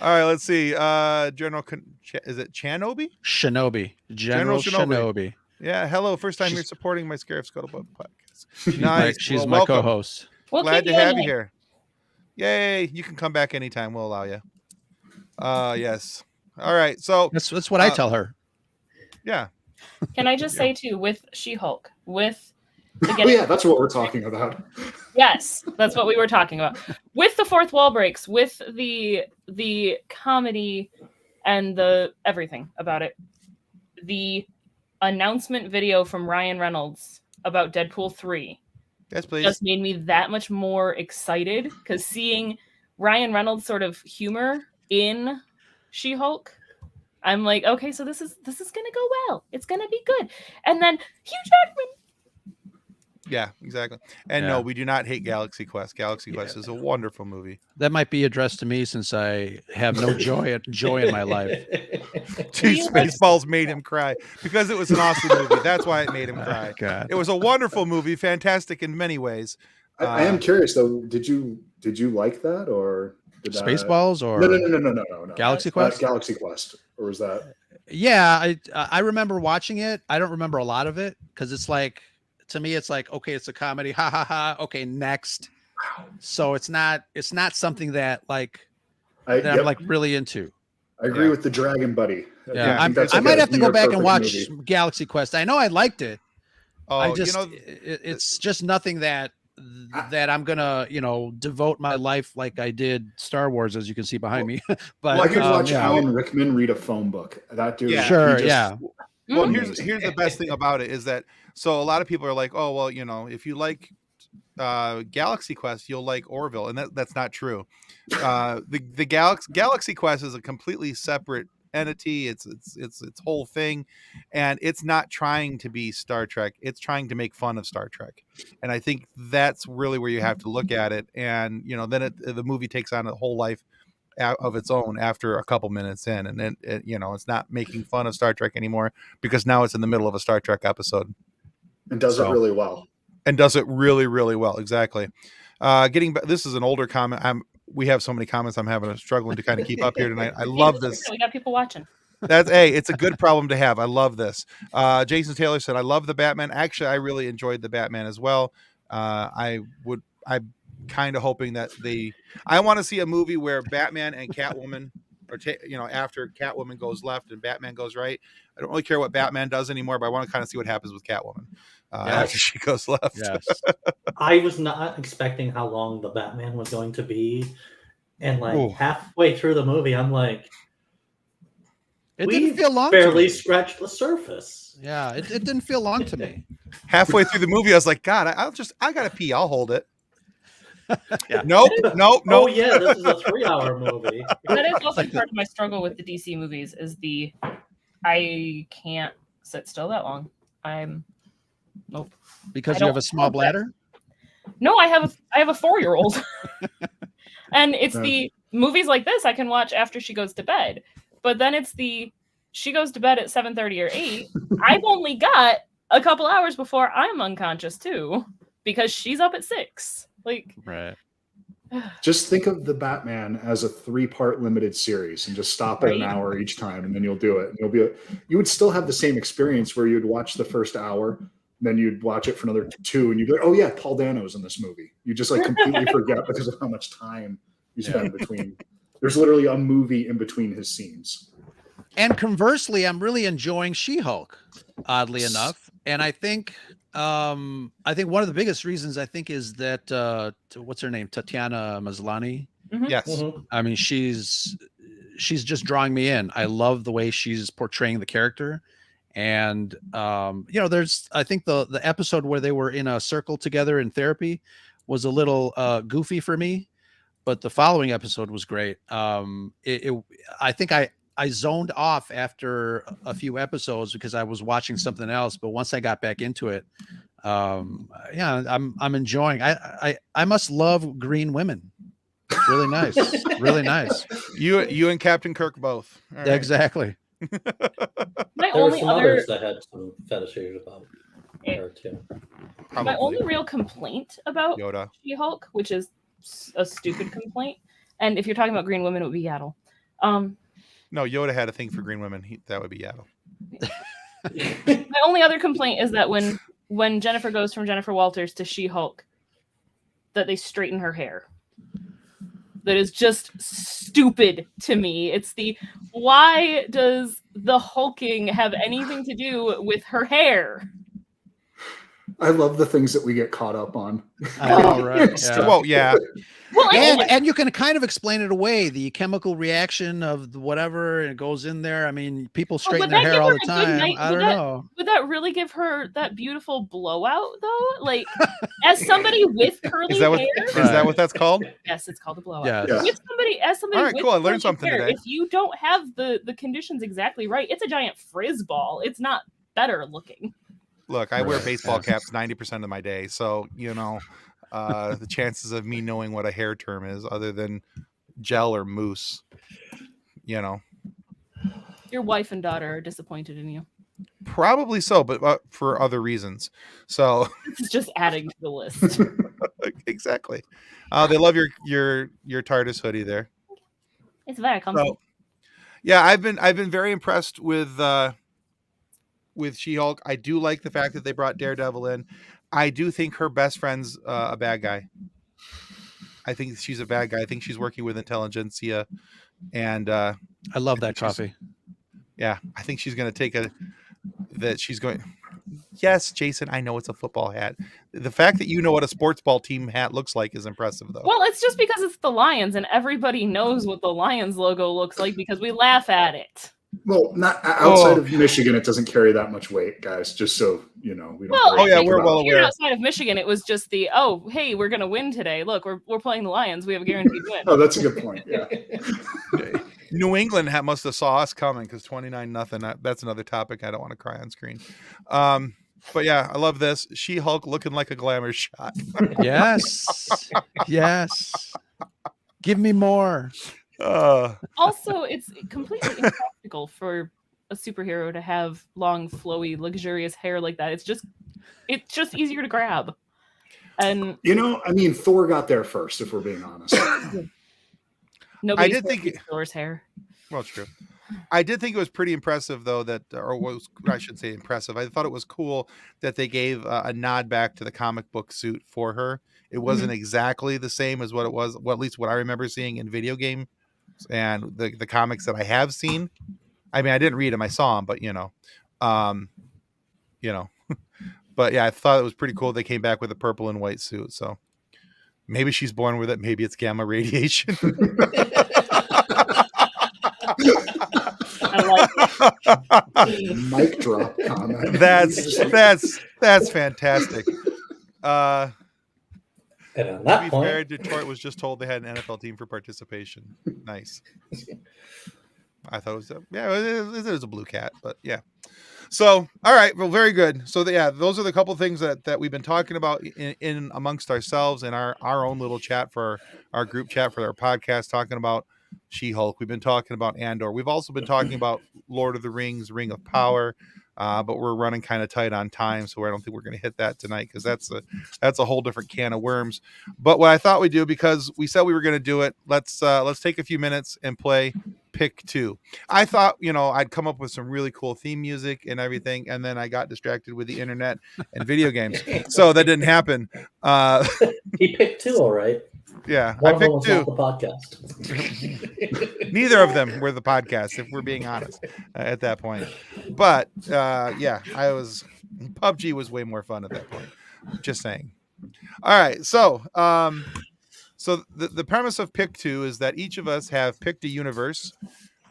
All right, let's see. Is it Chanobi? Shinobi. General Shinobi. Yeah, hello. First time you're supporting my Scarif podcast. Nice. She's my co-host. Glad to have you here. Yay. You can come back anytime. We'll allow you. Yes. All right. So that's what I tell her. Yeah. Can I just say too, with She-Hulk, with that's what we're talking about. Yes, that's what we were talking about. With the fourth wall breaks, with the comedy and the everything about it. The announcement video from Ryan Reynolds about Deadpool 3 just made me that much more excited, because seeing Ryan Reynolds sort of humor in She-Hulk, I'm like, okay, so this is gonna go well. It's gonna be good. And then Hugh Jackman. Yeah, exactly. And no, we do not hate Galaxy Quest. Galaxy Quest is a wonderful movie. That might be addressed to me, since I have no joy in my life. Spaceballs made him cry because it was an awesome movie. That's why it made him cry. God. It was a wonderful movie, fantastic in many ways. I am curious though. Did you like that, or Spaceballs or no. Galaxy Quest? Galaxy Quest, or was that? Yeah, I remember watching it. I don't remember a lot of it, because it's like, to me, it's like, okay, it's a comedy, ha ha ha. Okay, next. So it's not something that I'm like really into. I agree with the Dragon Buddy. Yeah, I might have to go back and watch Galaxy Quest. I know I liked it. Oh, it's just nothing that I'm gonna, devote my life like I did Star Wars, as you can see behind me. But I could watch Alan Rickman read a phone book. That dude, Well, here's the best thing about it is that, so a lot of people are like, oh well, if you like Galaxy Quest, you'll like Orville, and that's not true. The Galaxy Quest is a completely separate entity. It's whole thing, and it's not trying to be Star Trek. It's trying to make fun of Star Trek, and I think that's really where you have to look at it. And then the movie takes on a whole life of its own after a couple minutes in, and then it's not making fun of Star Trek anymore, because now it's in the middle of a Star Trek episode and does it really well. And does it really, really well. Exactly. Getting back, this is an older comment. We have so many comments. I'm struggling to kind of keep up here tonight. I love this. We got people watching. It's a good problem to have. I love this. Jason Taylor said, I love the Batman. Actually, I really enjoyed the Batman as well. I'm kind of hoping that I want to see a movie where Batman and Catwoman, or after Catwoman goes left and Batman goes right. I don't really care what Batman does anymore, but I want to kind of see what happens with Catwoman after she goes left. Yes. I was not expecting how long the Batman was going to be, and halfway through the movie, I'm like, It We didn't feel long. barely to me. scratched the surface. Yeah, it didn't feel long to me. Halfway through the movie, I was like, God, I gotta pee. I'll hold it. Yeah. Nope. Oh yeah, this is a 3-hour movie. That is also part of my struggle with the DC movies is I can't sit still that long. Nope. Because you have a small bladder? No, I have a 4-year-old. And it's the movies like this I can watch after she goes to bed. But then it's she goes to bed at 7:30 or 8. I've only got a couple hours before I'm unconscious too, because she's up at 6. Like, right. Just think of the Batman as a 3-part limited series and just stop at an hour each time, and then you'll do it. And you would still have the same experience where you'd watch the first hour, then you'd watch it for another 2, and you'd be like, oh yeah, Paul Dano's in this movie. You just like completely forget because of how much time you spend between. There's literally a movie in between his scenes. And conversely, I'm really enjoying She-Hulk, oddly enough. And I think one of the biggest reasons is that what's her name? Tatiana Maslany. Mm-hmm. Yes. Mm-hmm. I mean, she's just drawing me in. I love the way she's portraying the character. And there's I think the episode where they were in a circle together in therapy was a little goofy for me, but the following episode was great. I think I zoned off after a few episodes because I was watching something else, but once I got back into it, I'm enjoying. I must love green women. Really nice. Really nice. You and Captain Kirk both. All right. Exactly. My There were only some others that had some fetishes about her too. My only real complaint about Yoda. She-Hulk, which is a stupid complaint, and if you're talking about green women, it would be Yaddle. No, Yoda had a thing for green women. That would be Yaddle. My only other complaint is that when Jennifer goes from Jennifer Walters to She-Hulk, that they straighten her hair. That is just stupid to me. It's why does the hulking have anything to do with her hair? I love the things that we get caught up on. I know, right? Yeah. Well, yeah. Well, And you can kind of explain it away. The chemical reaction of whatever, and it goes in there. I mean, people straighten their hair all the time. I don't know. Would that really give her that beautiful blowout, though? Like, as somebody with curly hair? Is that what that's called? Yes, it's called a blowout. Yeah. As somebody All right, with cool. I learned curly something hair, today. if you don't have the conditions exactly right, it's a giant frizz ball. It's not better looking. Look, I wear baseball caps 90% of my day, so the chances of me knowing what a hair term is, other than gel or mousse, Your wife and daughter are disappointed in you. probably so, but for other reasons. So It's just adding to the list. exactly, they love your TARDIS hoodie there. It's very comfortable. So, yeah, I've been very impressed with She-Hulk. I do like the fact that they brought Daredevil in. I do think her best friend's a bad guy. I think she's a bad guy. I think she's working with intelligentsia, and I love that coffee. Yeah, I think she's going to take Yes, Jason, I know it's a football hat. The fact that you know what a sports ball team hat looks like is impressive, though. Well, it's just because it's the Lions, and everybody knows what the Lions logo looks like because we laugh at it. Well, not outside of Michigan, it doesn't carry that much weight, guys. Just so you know, we don't. Well, we're well aware. Outside of Michigan, it was just hey, we're gonna win today. Look, we're playing the Lions. We have a guaranteed win. Oh, that's a good point. Yeah. New England must have saw us coming because 29-0. That's another topic. I don't want to cry on screen. But yeah, I love this. She-Hulk looking like a glamour shot. Yes. Yes. Give me more. Also, it's completely impractical for a superhero to have long, flowy, luxurious hair like that. It's just easier to grab. And Thor got there first, if we're being honest. Nobody I did think Thor's hair. Well, true. I did think it was pretty impressive, though, I should say impressive. I thought it was cool that they gave a nod back to the comic book suit for her. It wasn't exactly the same as what it was, at least what I remember seeing in video game and the comics that I have seen. I mean, I didn't read them, I saw them, but but yeah, I thought it was pretty cool. They came back with a purple and white suit. So maybe she's born with it. Maybe it's gamma radiation. I like it. Mic drop comment. That's fantastic. And on To that be point, fair, Detroit was just told they had an NFL team for participation. Nice. I thought it was a blue cat, but yeah. So, all right, well, very good. So, those are the couple things that we've been talking about in amongst ourselves in our own little chat for our group chat for our podcast, talking about She-Hulk. We've been talking about Andor. We've also been talking about Lord of the Rings, Ring of Power, but we're running kind of tight on time, so I don't think we're going to hit that tonight because that's a whole different can of worms. But what I thought we'd do, because we said we were going to do it, let's take a few minutes and play Pick 2. I thought, I'd come up with some really cool theme music and everything, and then I got distracted with the internet and video games, so that didn't happen. he picked 2, all right. Yeah, One I of them picked was 2. not the podcast. Neither of them were the podcast, if we're being honest, at that point. But PUBG was way more fun at that point. Just saying. All right, so so the premise of Pick 2 is that each of us have picked a universe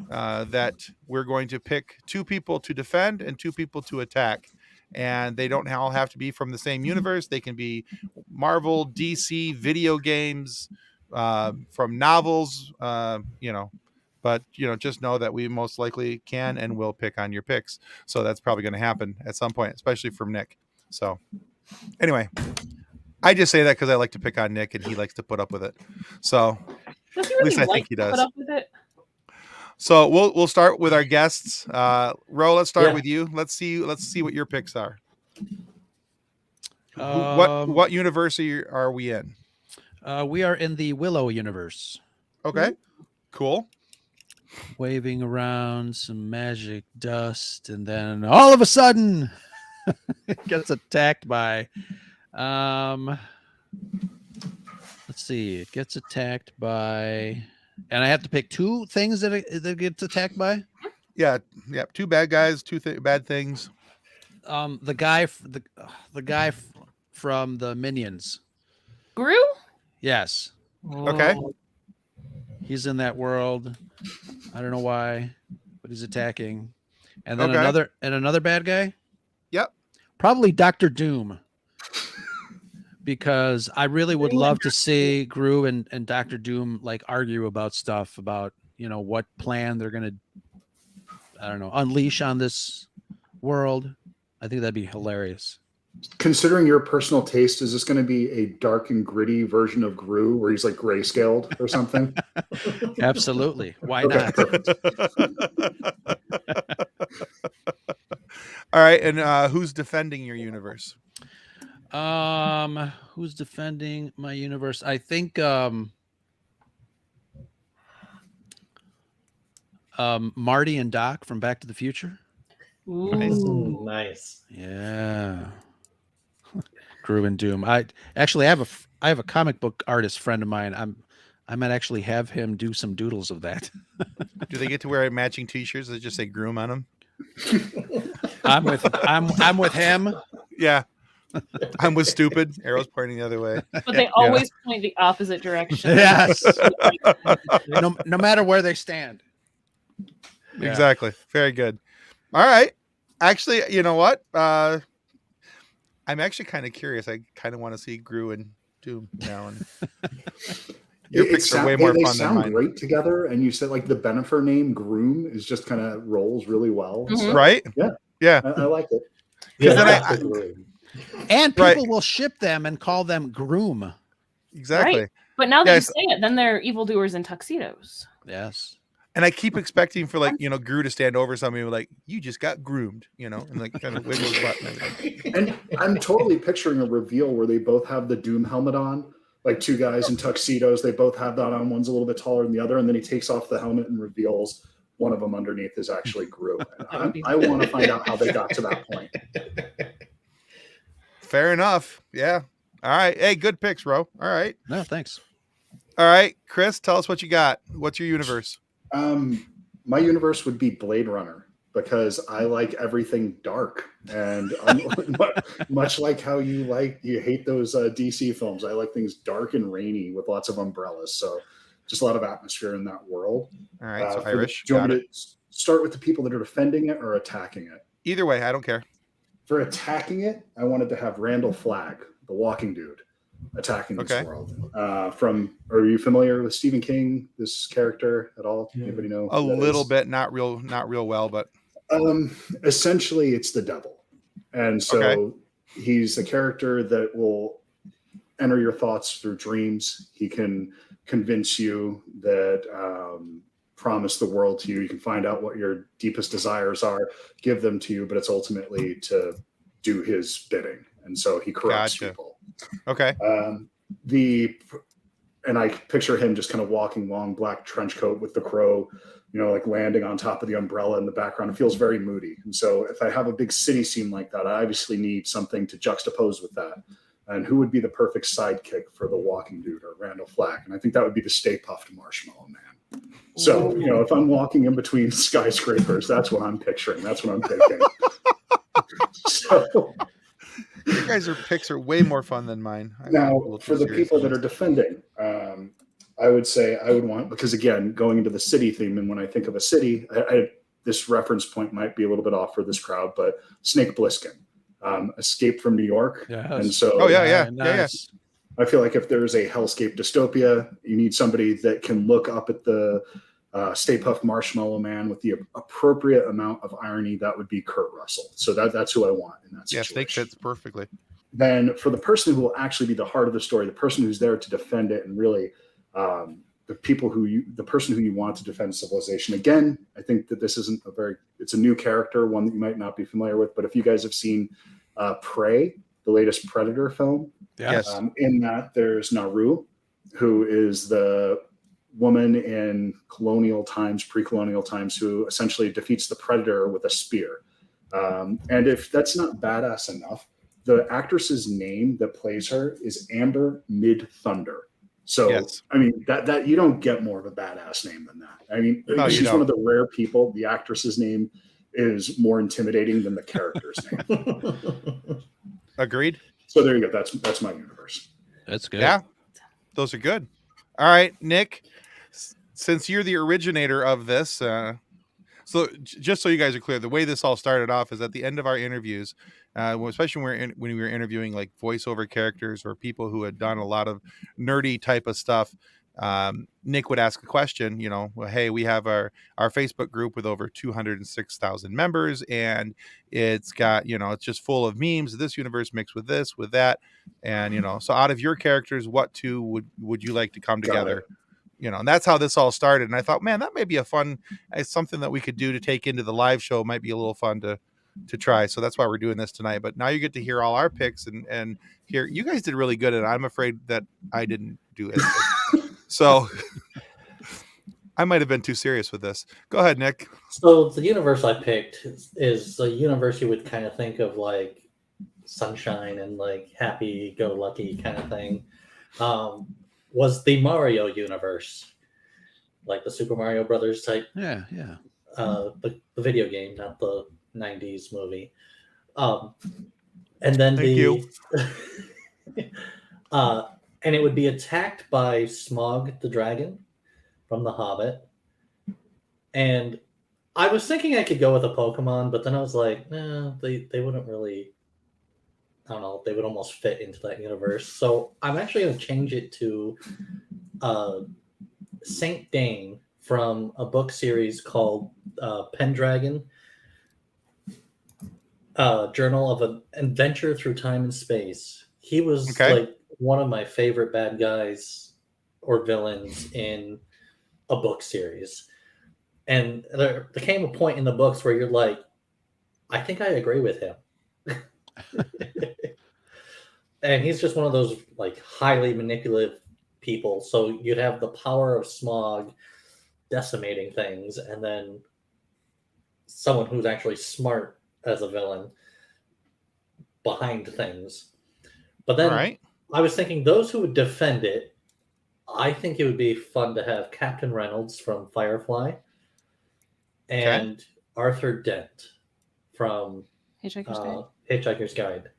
that we're going to pick 2 people to defend and 2 people to attack. And they don't all have to be from the same universe. They can be Marvel, DC, video games, from novels, But, just know that we most likely can and will pick on your picks. So that's probably going to happen at some point, especially from Nick. So anyway, I just say that because I like to pick on Nick and he likes to put up with it. So Does he really at least I like think he to does. put up with it? So we'll start with our guests. Ro, let's start with you. Let's see what your picks are. What universe are we in? We are in the Willow universe. Okay, cool. Waving around some magic dust, and then all of a sudden, it gets attacked by. Let's see. It gets attacked by, and I have to pick 2 things that it gets attacked by. Yeah. 2 bad guys, 2 bad things. The guy from the Minions. Gru? Yes. Okay. He's in that world. I don't know why, but he's attacking. And then Okay. another bad guy. Yep. Probably Dr. Doom. Because I really would love to see Gru and Dr. Doom like argue about stuff about, what plan they're going to, I don't know, unleash on this world. I think that'd be hilarious. Considering your personal taste, is this going to be a dark and gritty version of Gru where he's like grayscaled or something? Absolutely. Why Okay, not? perfect. All right, and who's defending your universe? Who's defending my universe? I think Marty and Doc from Back to the Future. Ooh. Nice. Yeah. Gru and Doom. I have a comic book artist friend of mine. I might actually have him do some doodles of that. Do they get to wear matching T-shirts that just say "Groom" on them? I'm with him. Yeah. I'm with stupid. Arrow's pointing the other way. But they always point the opposite direction. Yes. No matter where they stand. Yeah. Exactly. Very good. All right. Actually, you know what? I'm actually kind of curious. I kind of want to see Gru and Doom now. And your picks are way more they fun than sound mine. great together. And you said like the Benefer name Groom is just kind of rolls really well. Mhm. So, Right? Yeah. I like it. Yeah, then that's a great- And people Right. will ship them and call them Groom. Exactly. Right. But now that Yes. you say it, then they're evildoers in tuxedos. Yes. And I keep expecting for Gru to stand over somebody and be like, "You just got groomed," and like kind of wiggle his butt. And everything. And I'm totally picturing a reveal where they both have the Doom helmet on, like 2 guys in tuxedos. They both have that on. One's a little bit taller than the other. And then he takes off the helmet and reveals one of them underneath is actually Gru. And I want to find out how they got to that point. Fair enough. Yeah. All right. Hey, good picks, Ro. All right. No, thanks. All right, Chris, tell us what you got. What's your universe? My universe would be Blade Runner because I like everything dark, and much like how you hate those DC films. I like things dark and rainy with lots of umbrellas. So just a lot of atmosphere in that world. All right, so Do Irish. you want Got me it. to start with the people that are defending it or attacking it? Either way, I don't care. For attacking it, I wanted to have Randall Flagg, the walking dude, attacking this world. Are you familiar with Stephen King, this character at all? Anybody know? A little bit, not real well, but essentially it's the devil. And so he's a character that will enter your thoughts through dreams. He can convince you that promise the world to you. You can find out what your deepest desires are, give them to you, but it's ultimately to do his bidding. And so he corrupts people. Okay. And I picture him just kind of walking long black trench coat with the crow, like landing on top of the umbrella in the background. It feels very moody. And so if I have a big city scene like that, I obviously need something to juxtapose with that. And who would be the perfect sidekick for the walking dude or Randall Flagg? And I think that would be the Stay Puffed Marshmallow Man. So, if I'm walking in between skyscrapers, that's what I'm picturing. That's what I'm thinking. So, you guys' picks are way more fun than mine. Now, for the people that are defending, I would say I would want, because again, going into the city theme, and when I think of a city, this reference point might be a little bit off for this crowd, but Snake Plissken, Escape from New York. Yes. And so, Nice. I feel like if there's a hellscape dystopia, you need somebody that can look up at the Stay Puft Marshmallow Man with the appropriate amount of irony. That would be Kurt Russell. So that's who I want in that situation. Yeah, Snake fits perfectly. Then for the person who will actually be the heart of the story, the person who's there to defend it, and really the person who you want to defend civilization. Again, I think that this isn't it's a new character, one that you might not be familiar with. But if you guys have seen Prey, the latest Predator film, yes, in that there's Naru, who is the woman in pre-colonial times, who essentially defeats the Predator with a spear. And if that's not badass enough, the actress's name that plays her is Amber Mid-Thunder. So, yes. I mean, that you don't get more of a badass name than that. I mean, she's one of the rare people. The actress's name is more intimidating than the character's name. Agreed. So there you go. That's my universe. That's good. Yeah, those are good. All right, Nick, since you're the originator of this, so just so you guys are clear, the way this all started off is at the end of our interviews, especially when we were interviewing like voiceover characters or people who had done a lot of nerdy type of stuff. Nick would ask a question, well, hey, we have our Facebook group with over 206,000 members, and it's got, it's just full of memes, this universe mixed with this, with that. And, so out of your characters, what two would you like to come together? And that's how this all started. And I thought, man, that may be something that we could do to take into the live show. Might be a little fun to try. So that's why we're doing this tonight. But now you get to hear all our picks and hear, you guys did really good. And I'm afraid that I didn't do it. So I might have been too serious with this. Go ahead, Nick. So the universe I picked is a universe you would kind of think of like sunshine and like happy-go-lucky kind of thing. Was the Mario universe, like the Super Mario Brothers type. Yeah. The video game, not the 90s movie. And then and it would be attacked by Smaug the dragon from The Hobbit. And I was thinking I could go with a Pokemon, but then I was like, no, they wouldn't really, I don't know, they would almost fit into that universe. So I'm actually going to change it to Saint Dane from a book series called Pendragon, Journal of an Adventure Through Time and Space. He was like one of my favorite bad guys or villains in a book series. And there came a point in the books where you're like, I think I agree with him. And he's just one of those like highly manipulative people. So you'd have the power of Smaug decimating things, and then someone who's actually smart as a villain behind things. But then I was thinking those who would defend it, I think it would be fun to have Captain Reynolds from Firefly and Arthur Dent from Hitchhiker's Guide.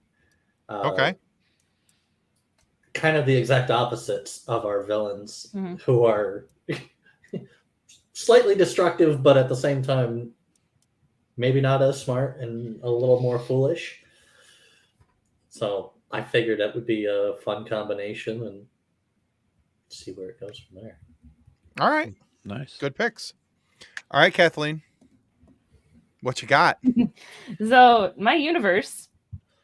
Kind of the exact opposites of our villains, who are slightly destructive, but at the same time, maybe not as smart and a little more foolish. So I figured that would be a fun combination and see where it goes from there. All right. Nice. Good picks. All right, Kathleen. What you got? So my universe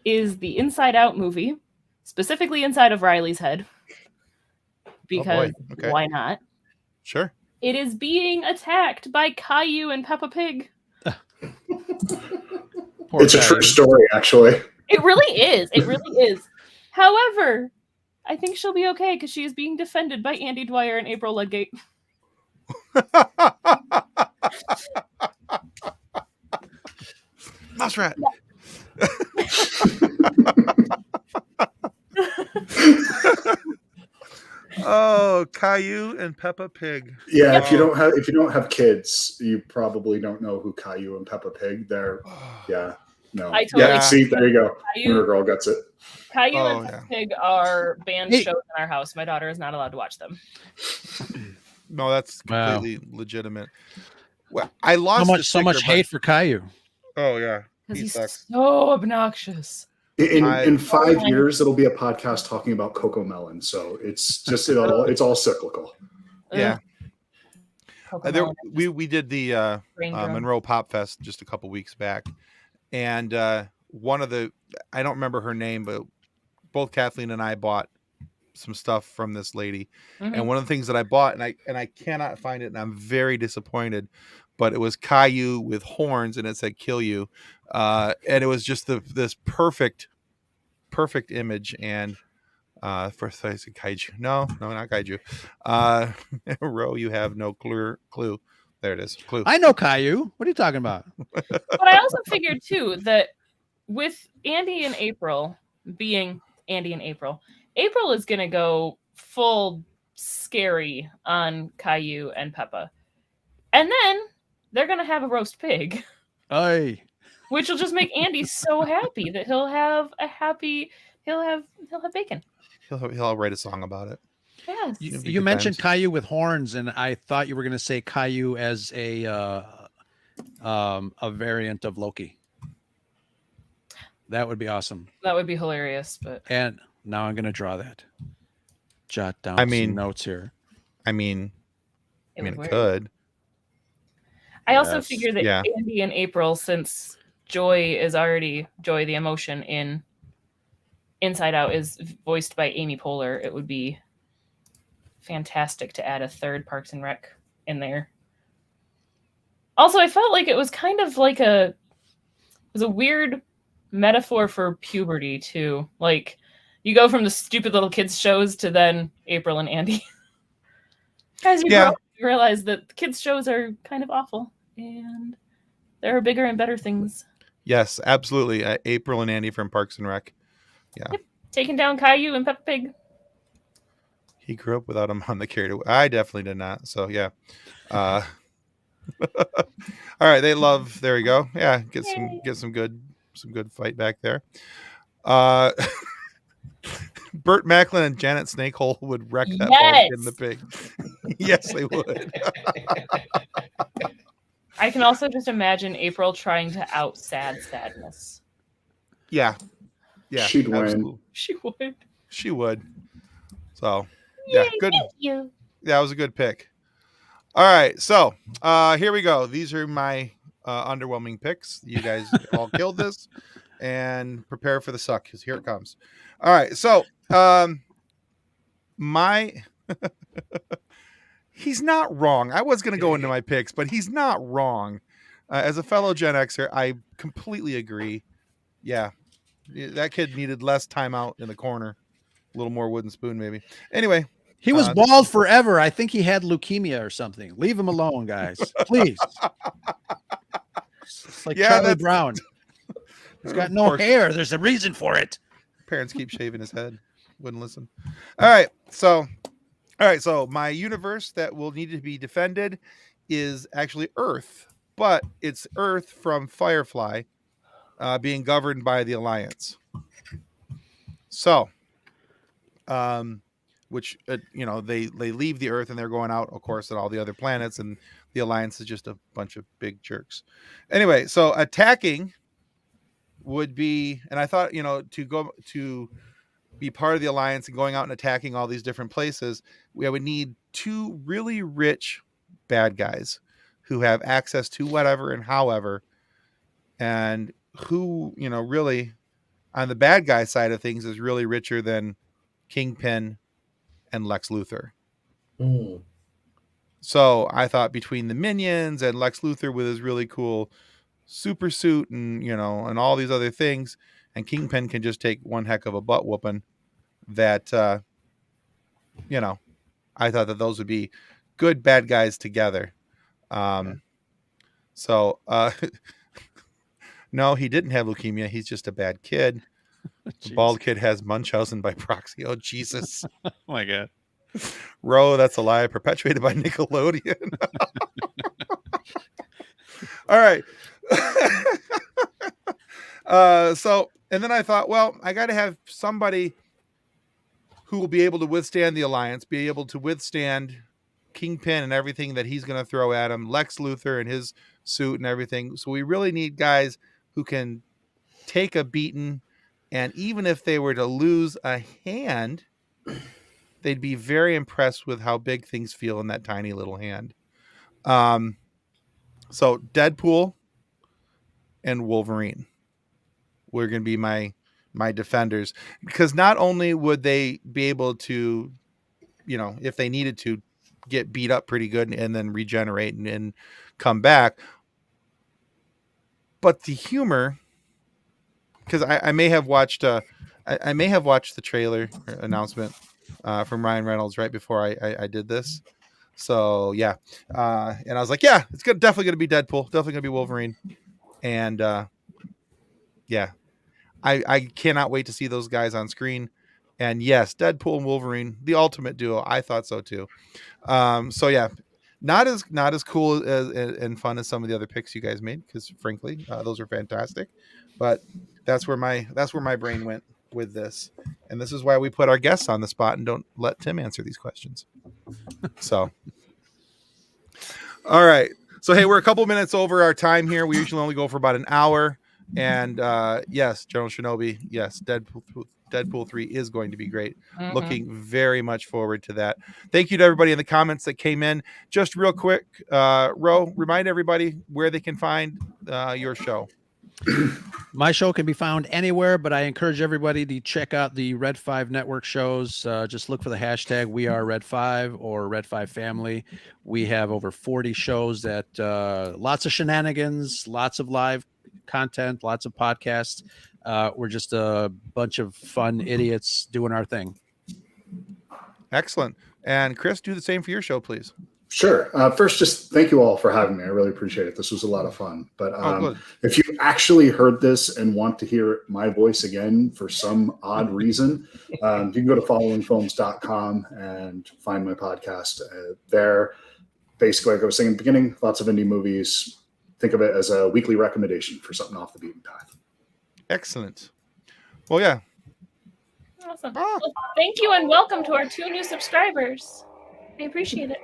is the Inside Out movie, specifically inside of Riley's head. Because Okay. why not? Sure. It is being attacked by Caillou and Peppa Pig. It's a true story, actually. It really is. It really is. However, I think she'll be okay because she is being defended by Andy Dwyer and April Ludgate. Mouse rat. Oh, Caillou and Peppa Pig. Yeah, if you don't have kids, you probably don't know who Caillou and Peppa Pig. They're no. I totally See, there you go. Caillou, Your girl gets it. Caillou and Peppa Pig are banned shows in our house. My daughter is not allowed to watch them. No, that's completely legitimate. Well, I lost so much hate for Caillou. Oh yeah, because he's so obnoxious. In 5 years, it'll be a podcast talking about Coco Melon. So it's just it's all cyclical. Yeah. We did the Monroe Pop Fest just a couple weeks back, and one of the, I don't remember her name, but both Kathleen and I bought some stuff from this lady, and one of the things that I bought, and I cannot find it, and I'm very disappointed, but it was Caillou with horns, and it said "kill you," and it was just this perfect image. And first I said kaiju. No, not kaiju. Ro, you have no clue. There it is. Clue. I know Caillou. What are you talking about? But I also figured too that with Andy and April being Andy and April is gonna go full scary on Caillou and Peppa, and then they're gonna have a roast pig. Aye. Which will just make Andy so happy that he'll have bacon. He'll write a song about it. Yes. You mentioned Caillou with horns, and I thought you were going to say Caillou as a variant of Loki. That would be awesome. That would be hilarious. But and now I'm going to draw that. Jot down some notes here. It could. I also figure that Andy and April, since Joy the emotion in Inside Out is voiced by Amy Poehler, it would be fantastic to add a third Parks and Rec in there. Also, I felt like it was kind of like a weird metaphor for puberty too. Like you go from the stupid little kids shows to then April and Andy. As you grow up, you realize that kids shows are kind of awful and there are bigger and better things. Yes, absolutely. April and Andy from Parks and Rec. Yeah. Yep. Taking down Caillou and Peppa Pig. He grew up without him on the carried away. I definitely did not. So yeah. All right. There we go. Yeah. Get some good fight back there. Burt Macklin and Janet Snakehole would wreck that ball in the pig. Yes, they would. I can also just imagine April trying to out sadness. Yeah. She'd win. She would. So, yeah, good. Yeah, that was a good pick. All right, so here we go. These are my underwhelming picks. You guys all killed this, and prepare for the suck because here it comes. All right, so he's not wrong. I was going to go into my picks, but he's not wrong. As a fellow Gen Xer, I completely agree. Yeah, that kid needed less time out in the corner. A little more wooden spoon, maybe. Anyway. He was bald forever. I think he had leukemia or something. Leave him alone, guys. Please. It's like Charlie Brown. He's got no hair. There's a reason for it. Parents keep shaving his head. Wouldn't listen. All right. So my universe that will need to be defended is actually Earth, but it's Earth from Firefly, being governed by the Alliance. So, which they leave the Earth and they're going out, of course, at all the other planets, and the Alliance is just a bunch of big jerks. Anyway, so attacking would be, and I thought, to be part of the Alliance and going out and attacking all these different places, we would need 2 really rich bad guys who have access to whatever and however, and who, really on the bad guy side of things is really richer than Kingpin and Lex Luthor. So I thought between the Minions and Lex Luthor with his really cool super suit and, and all these other things, and Kingpin can just take one heck of a butt whooping, that, I thought that those would be good bad guys together. So, no, he didn't have leukemia. He's just a bad kid. The bald kid has Munchausen by proxy. Oh, Jesus. Oh my God. Ro, that's a lie perpetuated by Nickelodeon. All right. And then I thought, well, I got to have somebody who will be able to withstand the Alliance, be able to withstand Kingpin and everything that he's going to throw at him, Lex Luthor and his suit and everything. So we really need guys who can take a beating, and even if they were to lose a hand, they'd be very impressed with how big things feel in that tiny little hand. So Deadpool and Wolverine were going to be my defenders, because not only would they be able to, if they needed to, get beat up pretty good and then regenerate and come back, but the humor, because I may have watched the trailer announcement from Ryan Reynolds right before I did this. So yeah. And I was like, yeah, it's definitely going to be Deadpool, definitely going to be Wolverine. And yeah, I cannot wait to see those guys on screen. And yes, Deadpool and Wolverine, the ultimate duo. I thought so too. So yeah, not as cool and fun as some of the other picks you guys made, because frankly, those are fantastic. But that's where my brain went with this, and this is why we put our guests on the spot and don't let Tim answer these questions. So, all right. So hey, we're a couple minutes over our time here. We usually only go for about an hour. And yes, General Shinobi, yes, Deadpool 3 is going to be great. Mm-hmm. Looking very much forward to that. Thank you to everybody in the comments that came in. Just real quick, Ro, remind everybody where they can find your show. My show can be found anywhere, but I encourage everybody to check out the Red 5 Network shows. Just look for the hashtag We Are Red 5 or Red 5 Family. We have over 40 shows that lots of shenanigans, lots of live content, lots of podcasts. We're just a bunch of fun idiots doing our thing. Excellent. And Chris, do the same for your show, please. Sure. First, just thank you all for having me. I really appreciate it. This was a lot of fun. But if you actually heard this and want to hear my voice again for some odd reason, you can go to followingfilms.com and find my podcast there. Basically, like I was saying in the beginning, lots of indie movies. Think of it as a weekly recommendation for something off the beaten path. Excellent. Well, yeah. Awesome. Well, thank you and welcome to our 2 new subscribers. I appreciate it.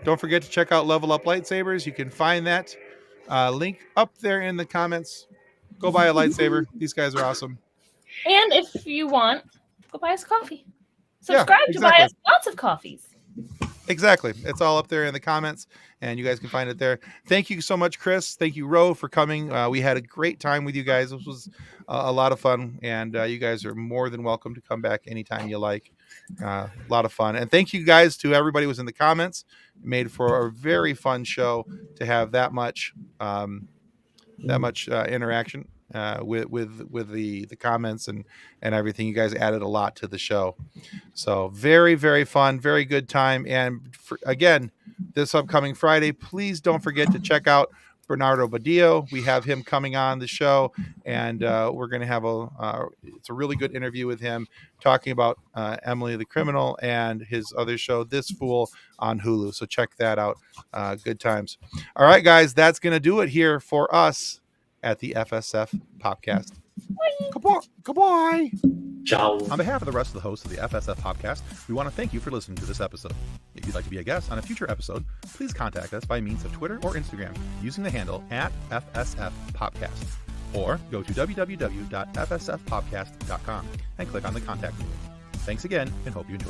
Don't forget to check out Level Up Lightsabers. You can find that link up there in the comments. Go buy a lightsaber. These guys are awesome. And if you want, go buy us coffee. Subscribe to buy us lots of coffees. Exactly. It's all up there in the comments, and you guys can find it there. Thank you so much, Chris. Thank you, Ro, for coming. We had a great time with you guys. This was a lot of fun, and you guys are more than welcome to come back anytime you like. A lot of fun. And thank you guys to everybody who was in the comments. It made for a very fun show to have that much interaction with the comments and everything. You guys added a lot to the show. So very, very fun, very good time. And again, this upcoming Friday, please don't forget to check out Bernardo Badillo. We have him coming on the show, and we're going to have it's a really good interview with him talking about Emily the Criminal and his other show, This Fool, on Hulu. So check that out. Good times. All right, guys, that's going to do it here for us at the FSF PopCast. Goodbye. Ciao. On behalf of the rest of the hosts of the FSF PopCast, we want to thank you for listening to this episode. If you'd like to be a guest on a future episode, please contact us by means of Twitter or Instagram using the handle @FSF PopCast, or go to www.fsfpopcast.com and click on the contact link. Thanks again, and hope you enjoy.